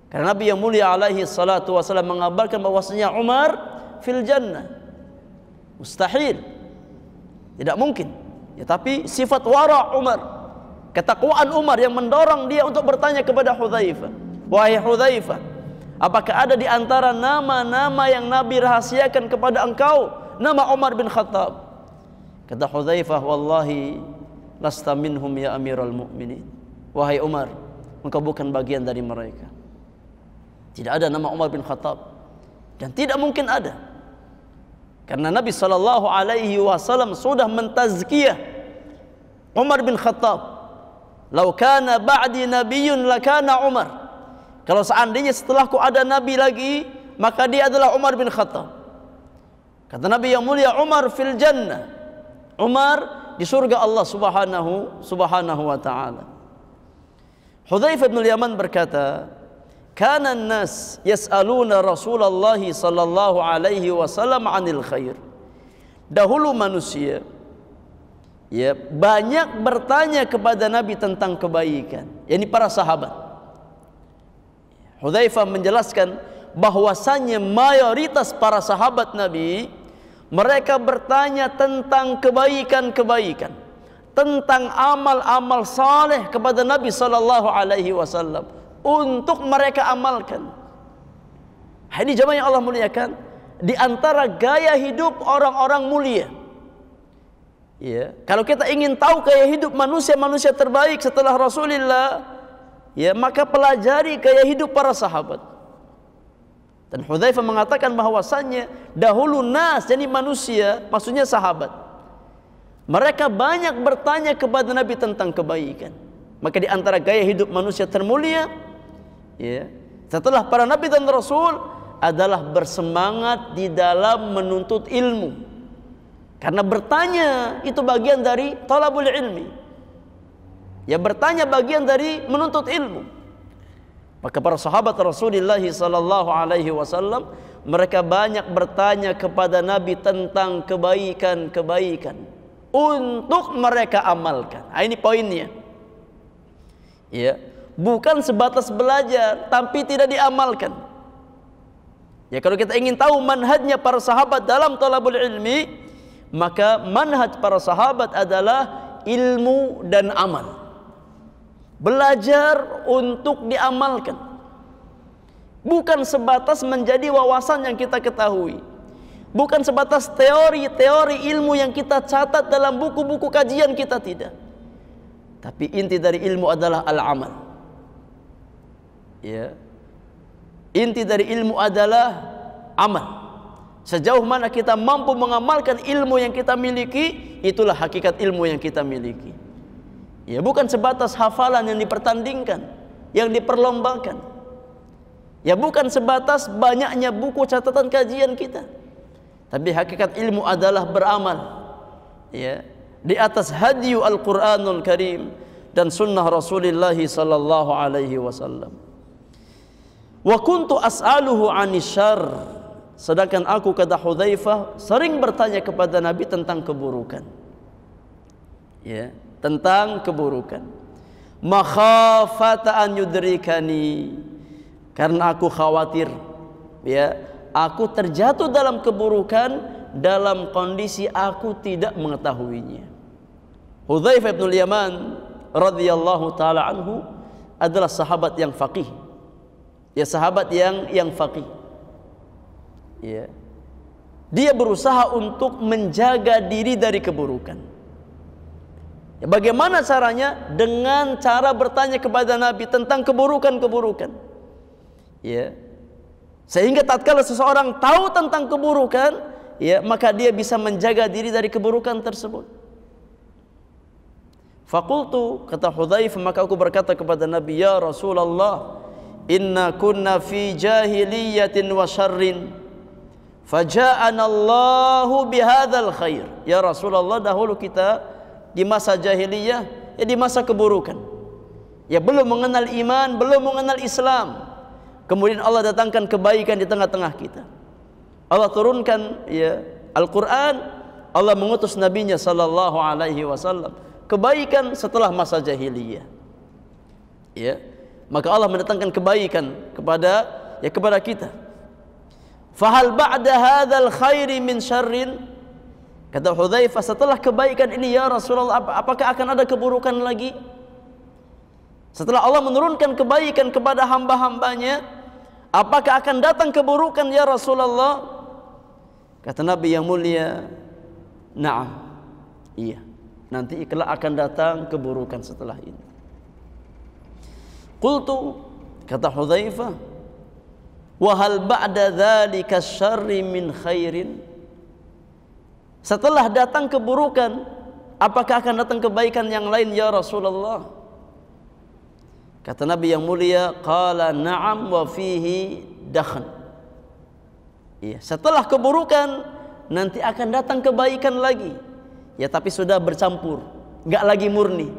Karena Nabi yang mulia alaihi salatu wasallam mengabarkan bahwasanya Umar fil jannah. Mustahil. Tidak mungkin. Ya, tapi sifat wara Umar, ketakwaan Umar yang mendorong dia untuk bertanya kepada Hudzaifah, wahai Hudzaifah, apakah ada di antara nama-nama yang Nabi rahasiakan kepada engkau nama Umar bin Khattab? Kata Hudzaifah, wallahi lasta minhum ya Amirul Mukminin. Wahai Umar, engkau bukan bagian dari mereka. Tidak ada nama Umar bin Khattab, dan tidak mungkin ada. Karena Nabi sallallahu alaihi wasallam sudah mentazkiyah Umar bin Khattab. Lau kana ba'di nabiyyun lakana Umar. Kalau seandainya setelahku ada nabi lagi, maka dia adalah Umar bin Khattab. Kata Nabi yang mulia, Umar fil jannah. Umar di surga Allah subhanahu wa ta'ala. Hudzaifah bin Yaman berkata, kana an-nas yas'aluna Rasulullah sallallahu alaihi wasallam 'anil khair. Dahulu manusia ya banyak bertanya kepada Nabi tentang kebaikan, yakni para sahabat. Hudzaifah menjelaskan bahwasannya mayoritas para sahabat Nabi mereka bertanya tentang kebaikan-kebaikan, tentang amal-amal saleh kepada Nabi sallallahu alaihi wasallam untuk mereka amalkan. Ini jemaah yang Allah muliakan, di antara gaya hidup orang-orang mulia. Ya, kalau kita ingin tahu gaya hidup manusia-manusia terbaik setelah Rasulullah, ya, maka pelajari gaya hidup para sahabat. Dan Hudzaifah mengatakan bahwasannya dahulu nas, jadi manusia, maksudnya sahabat, mereka banyak bertanya kepada Nabi tentang kebaikan. Maka di antara gaya hidup manusia termulia, ya, setelah para nabi dan rasul adalah bersemangat di dalam menuntut ilmu. Karena bertanya itu bagian dari talabul ilmi. Ya, bertanya bagian dari menuntut ilmu. Maka para sahabat Rasulullah sallallahu alaihi wasallam mereka banyak bertanya kepada Nabi tentang kebaikan-kebaikan untuk mereka amalkan. Nah, ini poinnya. Ya, bukan sebatas belajar tapi tidak diamalkan. Ya, kalau kita ingin tahu manhajnya para sahabat dalam talabul ilmi, Maka manhaj para sahabat adalah ilmu dan amal. Belajar untuk diamalkan. Bukan sebatas menjadi wawasan yang kita ketahui. Bukan sebatas teori-teori ilmu yang kita catat dalam buku-buku kajian kita, tidak. Tapi inti dari ilmu adalah al-amal. Ya. Inti dari ilmu adalah amal. Sejauh mana kita mampu mengamalkan ilmu yang kita miliki, itulah hakikat ilmu yang kita miliki. Ya, bukan sebatas hafalan yang dipertandingkan, yang diperlombakan. Ya, bukan sebatas banyaknya buku catatan kajian kita. Tapi hakikat ilmu adalah beramal. Ya, di atas hadyu Al-Qur'anul Karim dan sunnah Rasulullah sallallahu alaihi wasallam. Wa kuntu as'aluhu 'anis syarr. Sedangkan aku, kata Hudzaifah, sering bertanya kepada Nabi tentang keburukan. Ya, tentang keburukan. Makhafata an yudrikani, karena aku khawatir, ya, aku terjatuh dalam keburukan dalam kondisi aku tidak mengetahuinya. Hudzaifah bin Yaman radhiyallahu taala anhu adalah sahabat yang faqih. Ya, sahabat yang faqih. Ya. Dia berusaha untuk menjaga diri dari keburukan. Ya, bagaimana caranya? Dengan cara bertanya kepada Nabi tentang keburukan-keburukan. Ya. Sehingga tatkala seseorang tahu tentang keburukan, ya, maka dia bisa menjaga diri dari keburukan tersebut. Faqultu, kata Hudzaifah, maka aku berkata kepada Nabi, ya Rasulullah, inna kunna fi jahiliyatin wa syarrin, faja'ana Allahu bihadzal khair. Ya Rasulullah, dahulu kita di masa jahiliyah, ya di masa keburukan. Ya, belum mengenal iman, belum mengenal Islam. Kemudian Allah datangkan kebaikan di tengah-tengah kita. Allah turunkan, ya, Al-Qur'an, Allah mengutus nabinya sallallahu alaihi wasallam. Kebaikan setelah masa jahiliyah. Ya, maka Allah mendatangkan kebaikan kepada kita. Fahal ba'da hadzal khairi min syarrin? Kata Hudzaifah, setelah kebaikan ini ya Rasulullah, apakah akan ada keburukan lagi? Setelah Allah menurunkan kebaikan kepada hamba-hambanya, apakah akan datang keburukan ya Rasulullah? Kata Nabi yang mulia, na'am, iya, nanti kelak akan datang keburukan setelah ini. Qultu, kata Hudzaifah, wa hal ba'da dzalika syarri min khairin? Setelah datang keburukan, apakah akan datang kebaikan yang lain ya Rasulullah? Kata Nabi yang mulia, qala na'am wa fihi dakhan. Iya, setelah keburukan nanti akan datang kebaikan lagi. Ya, tapi sudah bercampur, enggak lagi murni.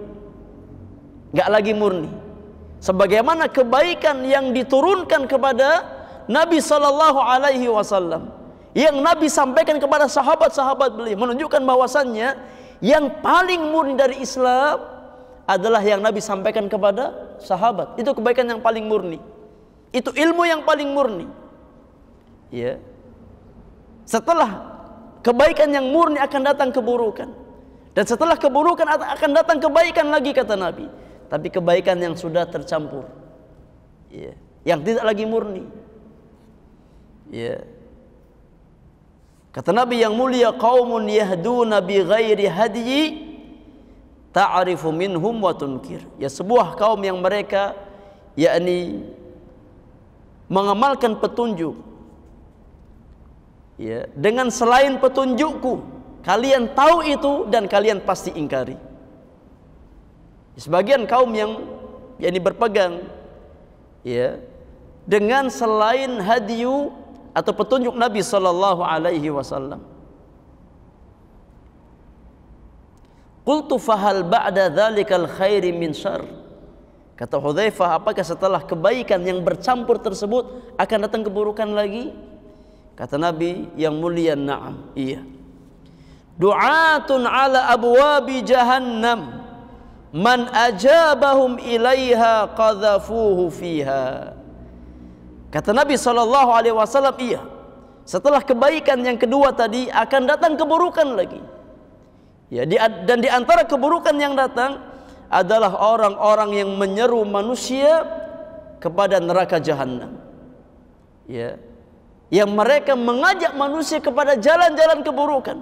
Enggak lagi murni. Sebagaimana kebaikan yang diturunkan kepada Nabi sallallahu alaihi wasallam, yang Nabi sampaikan kepada sahabat-sahabat beliau, menunjukkan bahwasannya yang paling murni dari Islam adalah yang Nabi sampaikan kepada sahabat. Itu kebaikan yang paling murni. Itu ilmu yang paling murni. Ya. Setelah kebaikan yang murni akan datang keburukan. Dan setelah keburukan akan datang kebaikan lagi, kata Nabi. Tapi kebaikan yang sudah tercampur. Ya. Yang tidak lagi murni. Ya. Kata Nabi yang mulia, qaumun yahduna bi ghairi hadyi ta'rifu minhum wa tunkir. Ya, sebuah kaum yang mereka yakni mengamalkan petunjuk, ya, dengan selain petunjukku. Kalian tahu itu dan kalian pasti ingkari. Sebagian kaum yang yakni berpegang, ya, dengan selain hadyu atau petunjuk Nabi sallallahu alaihi wasallam. Qultu fahal ba'da dzalikal khairi min syarr? Kata Hudzaifah, apakah setelah kebaikan yang bercampur tersebut akan datang keburukan lagi? Kata Nabi yang mulia, na'am, iya. Du'atun ala abwabi jahannam, man ajabahum ilaiha qadhafuhu fiha. Kata Nabi sallallahu alaihi wasallam, iya, Setelah kebaikan yang kedua tadi akan datang keburukan lagi. Ya, dan di antara keburukan yang datang adalah orang-orang yang menyeru manusia kepada neraka jahanam. Ya. Yang mereka mengajak manusia kepada jalan-jalan keburukan.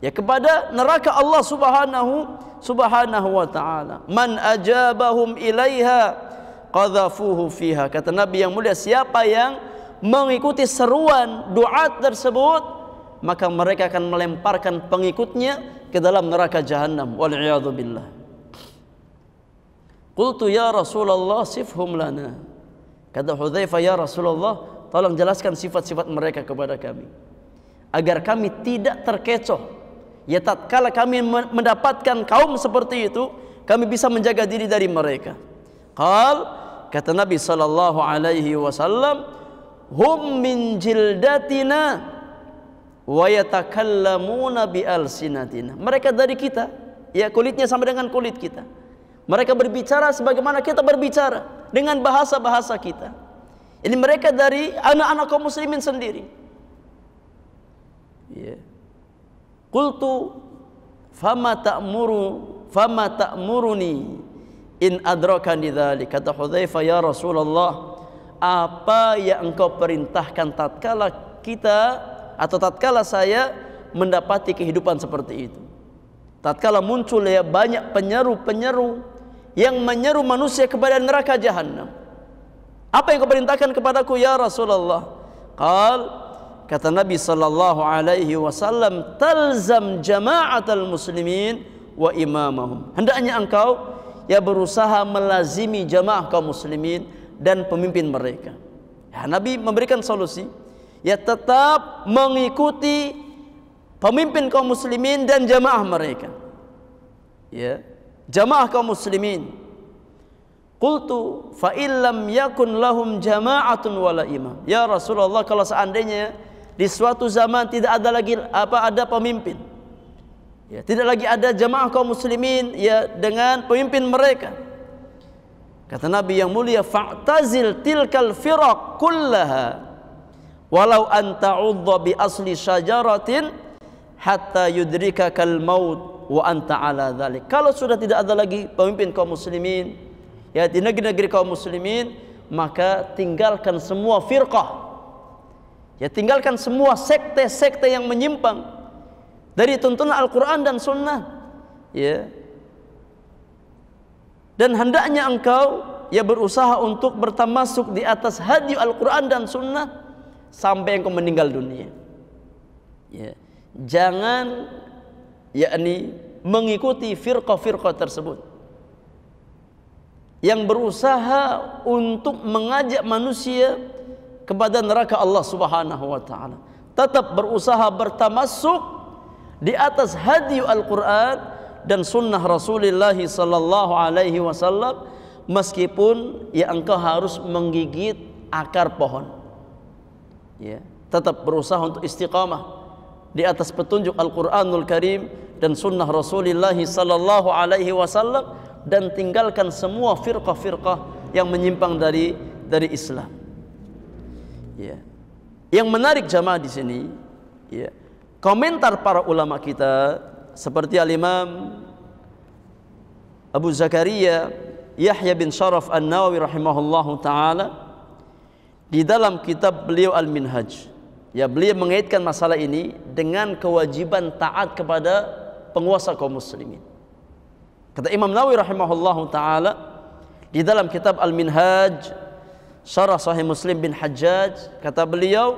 Ya, kepada neraka Allah Subhanahu wa taala. Man ajabahum ilaiha qadhafuhu fiha. Kata Nabi yang mulia, siapa yang mengikuti seruan doa tersebut, maka mereka akan melemparkan pengikutnya ke dalam neraka jahanam. Wal iyadzu billah. Qultu ya Rasulullah sifhum lana. Kata Hudzaifah, ya Rasulullah, tolong jelaskan sifat-sifat mereka kepada kami agar kami tidak terkecoh. Ya, tatkala kami mendapatkan kaum seperti itu, kami bisa menjaga diri dari mereka. Kata Nabi sallallahu alaihi wasallam, hum min jildatina wa yatakallamuna bi alsinatina. Mereka dari kita, ya, kulitnya sama dengan kulit kita. Mereka berbicara sebagaimana kita berbicara dengan bahasa-bahasa kita. Ini mereka dari anak-anak kaum muslimin sendiri. Ya. Qultu fama ta'muruni in adrakani dzalik. Kata Hudzaifah, ya Rasulullah, apa yang engkau perintahkan tatkala kita atau tatkala saya mendapati kehidupan seperti itu? Tatkala muncul ya banyak penyeru-penyeru yang menyeru manusia kepada neraka jahanam. Apa yang kau perintahkan kepadaku ya Rasulullah? Kata Nabi sallallahu alaihi wasallam, talzam jama'atal muslimin wa imamahum. Hendaknya engkau ya berusaha melazimi jamaah kaum muslimin dan pemimpin mereka. Ya, Nabi memberikan solusi, ya tetap mengikuti pemimpin kaum muslimin dan jamaah mereka. Ya, jamaah kaum muslimin. Qultu fa illam yakun lahum jama'atun wala imam. Ya Rasulullah, kalau seandainya di suatu zaman tidak ada lagi ada pemimpin, ya, tidak lagi ada jamaah kaum muslimin ya dengan pemimpin mereka, kata Nabi yang mulia, fa'tazil tilkal firaq kullaha walau an ta'udda bi asli syajaratin hatta yudrikakal maut wa anta ala dzalik. Kalau sudah tidak ada lagi pemimpin kaum muslimin ya di negeri-negeri kaum muslimin, maka tinggalkan semua firqah. Ya, tinggalkan semua sekte-sekte yang menyimpang dari tuntunan Al-Quran dan Sunnah. Ya. Dan hendaknya engkau ya berusaha untuk bertamasuk di atas hadis Al-Quran dan Sunnah sampai engkau meninggal dunia. Ya. Jangan yakni mengikuti firqah-firqah tersebut yang berusaha untuk mengajak manusia kepada neraka Allah Subhanahu wa taala. Tetap berusaha bertamasuk di atas hadis Al-Quran dan sunnah Rasulullah sallallahu alaihi wasallam, meskipun ya engkau harus menggigit akar pohon. Ya, tetap berusaha untuk istiqamah di atas petunjuk Al-Quranul Karim dan sunnah Rasulullah sallallahu alaihi wasallam, dan tinggalkan semua firqah-firqah yang menyimpang dari Islam. Ya. Yang menarik jamaah di sini, ya, komentar para ulama kita seperti Al-Imam Abu Zakaria Yahya bin Sharaf An-Nawawi rahimahullahu taala di dalam kitab beliau Al-Minhaj. Ya, beliau mengaitkan masalah ini dengan kewajiban taat kepada penguasa kaum muslimin. Kata Imam Nawawi rahimahullahu taala di dalam kitab Al-Minhaj Syarah Sahih Muslim bin Hajjaj, kata beliau,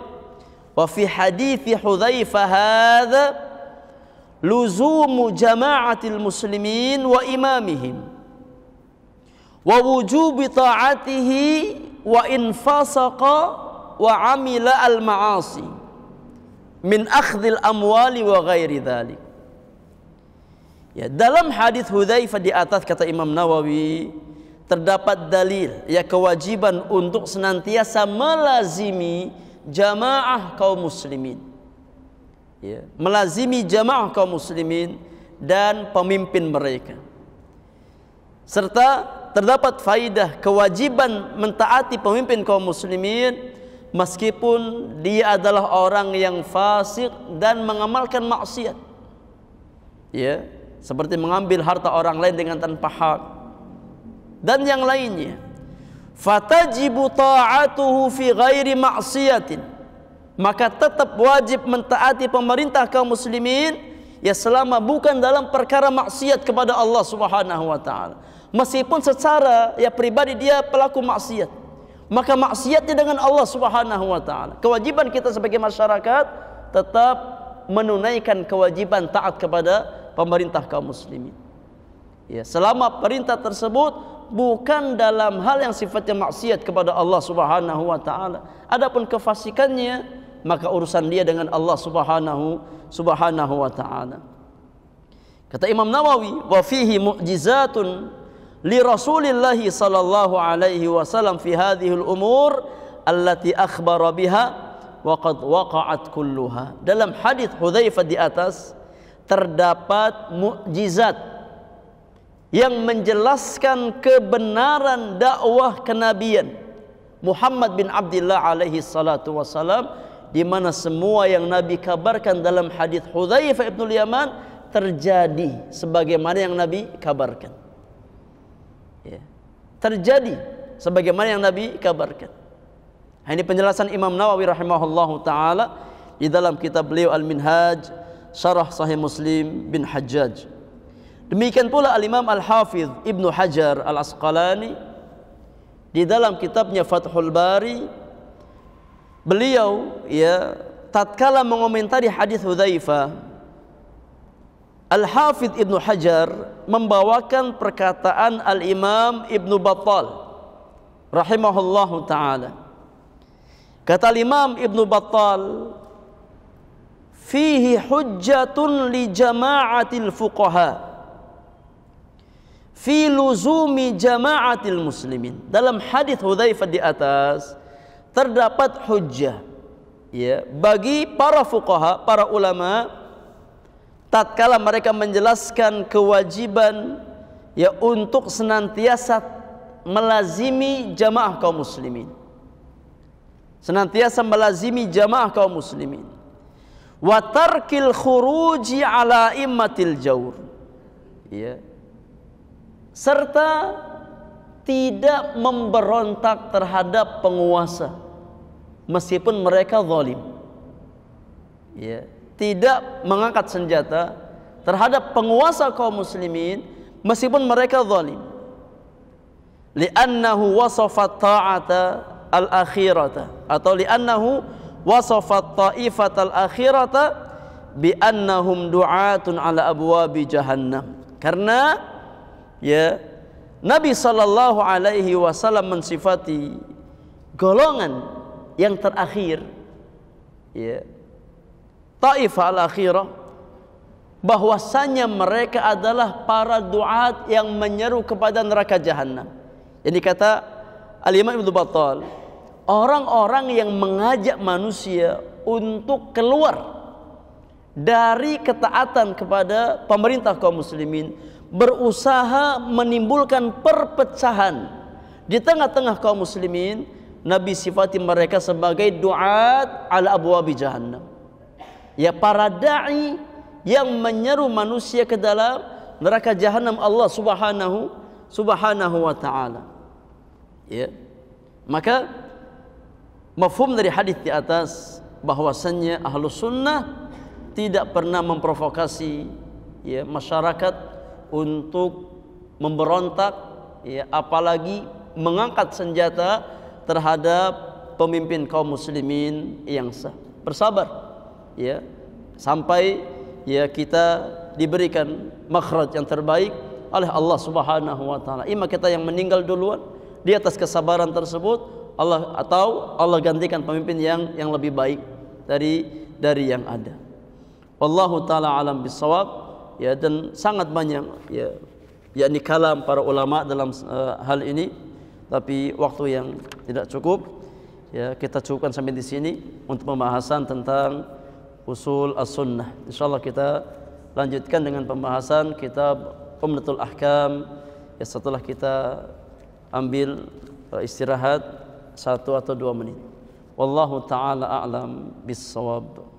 wa fi hadithi Hudzaifah hadza luzumu jama'atil muslimin wa imamihim wa wujubi ta'atihi wa infasaqa wa amila al-ma'asi min akhdhil amwali wa ghairi dhalik. Ya, dalam hadis Hudzaifah di atas, kata Imam Nawawi, terdapat dalil ya kewajiban untuk senantiasa melazimi jamaah kaum muslimin, ya, melazimi jamaah kaum muslimin dan pemimpin mereka, serta terdapat faidah kewajiban mentaati pemimpin kaum muslimin meskipun dia adalah orang yang fasik dan mengamalkan maksiat. Ya, seperti mengambil harta orang lain dengan tanpa hak dan yang lainnya. Fatajibu ta'atuhu fi ghairi maksiatin, maka tetap wajib mentaati pemerintah kaum muslimin ya selama bukan dalam perkara maksiat kepada Allah Subhanahu wa taala. Meskipun secara ya pribadi dia pelaku maksiat, maka maksiatnya dengan Allah Subhanahu wa taala. Kewajiban kita sebagai masyarakat tetap menunaikan kewajiban taat kepada pemerintah kaum muslimin. Ya, selama perintah tersebut bukan dalam hal yang sifatnya maksiat kepada Allah Subhanahu wa taala. Adapun kefasikannya, maka urusan dia dengan Allah Subhanahu wa taala. Kata Imam Nawawi, wa fihi mu'jizatun li Rasulillah sallallahu alaihi wasallam fi hadhihi al-umur allati akhbara biha wa qad waqa'at kulluha. Dalam hadis Hudzaifah di atas terdapat mukjizat yang menjelaskan kebenaran dakwah kenabian Muhammad bin Abdullah alaihi salatu wasalam, di mana semua yang Nabi kabarkan dalam hadis Hudzaifah ibn Yaman terjadi sebagaimana yang Nabi kabarkan. Ya, terjadi sebagaimana yang Nabi kabarkan. Ini penjelasan Imam Nawawi rahimahullahu taala di dalam kitab beliau Al-Minhaj Syarah Sahih Muslim bin Hajjaj. Demikian pula Al-Imam Al-Hafidh Ibnu Hajar Al-Asqalani di dalam kitabnya Fathul Bari, beliau ya tatkala mengomentari hadis Hudzaifah, Al-Hafidh Ibnu Hajar membawakan perkataan Al-Imam Ibnu Battal rahimahullahu ta'ala. Kata Imam Ibnu Battal, fihi hujjatun li jama'atil fuqaha fi luzumi jama'atil muslimin. Dalam hadis Hudzaifah di atas terdapat hujjah ya bagi para fuqaha, para ulama, tatkala mereka menjelaskan kewajiban ya untuk senantiasa melazimi jamaah kaum muslimin, senantiasa melazimi jamaah kaum muslimin, wa tarkil khuruji ala immatil jawr, ya, serta tidak memberontak terhadap penguasa meskipun mereka zalim, ya, tidak mengangkat senjata terhadap penguasa kaum muslimin meskipun mereka zalim. Li'annahu wasafat ta'ata al-akhirata, atau li'annahu wasafat ta'ifat al-akhirata bi'annahum du'atun ala abwabi jahannam. Karena ya Nabi sallallahu alaihi wasallam mensifati golongan yang terakhir, ya, Taifah al-akhirah, bahwasanya mereka adalah para duat yang menyeru kepada neraka jahanam. Jadi kata Al-Imam Ibnu Battal, orang-orang yang mengajak manusia untuk keluar dari ketaatan kepada pemerintah kaum muslimin, berusaha menimbulkan perpecahan di tengah-tengah kaum muslimin, Nabi sifati mereka sebagai duat ala abwabi jahannam. Ya, para da'i yang menyeru manusia ke dalam neraka jahanam Allah subhanahu wa ta'ala. Ya, maka mafhum dari hadis di atas bahwasannya Ahlus Sunnah tidak pernah memprovokasi ya masyarakat untuk memberontak, ya, apalagi mengangkat senjata terhadap pemimpin kaum muslimin yang sah. Bersabar, ya, sampai ya kita diberikan makhraj yang terbaik oleh Allah Subhanahu wa taala. Ima kita yang meninggal duluan di atas kesabaran tersebut, Allah, atau Allah gantikan pemimpin yang lebih baik dari yang ada. Wallahu taala alam bisawab. Ya, dan sangat banyak ya yakni kalam para ulama dalam hal ini, tapi waktu yang tidak cukup, ya kita cukupkan sampai di sini untuk pembahasan tentang usul as-sunnah. Insyaallah kita lanjutkan dengan pembahasan kitab Umdatul Ahkam ya setelah kita ambil istirahat 1 atau 2 menit. Wallahu taala a'lam bis-shawab.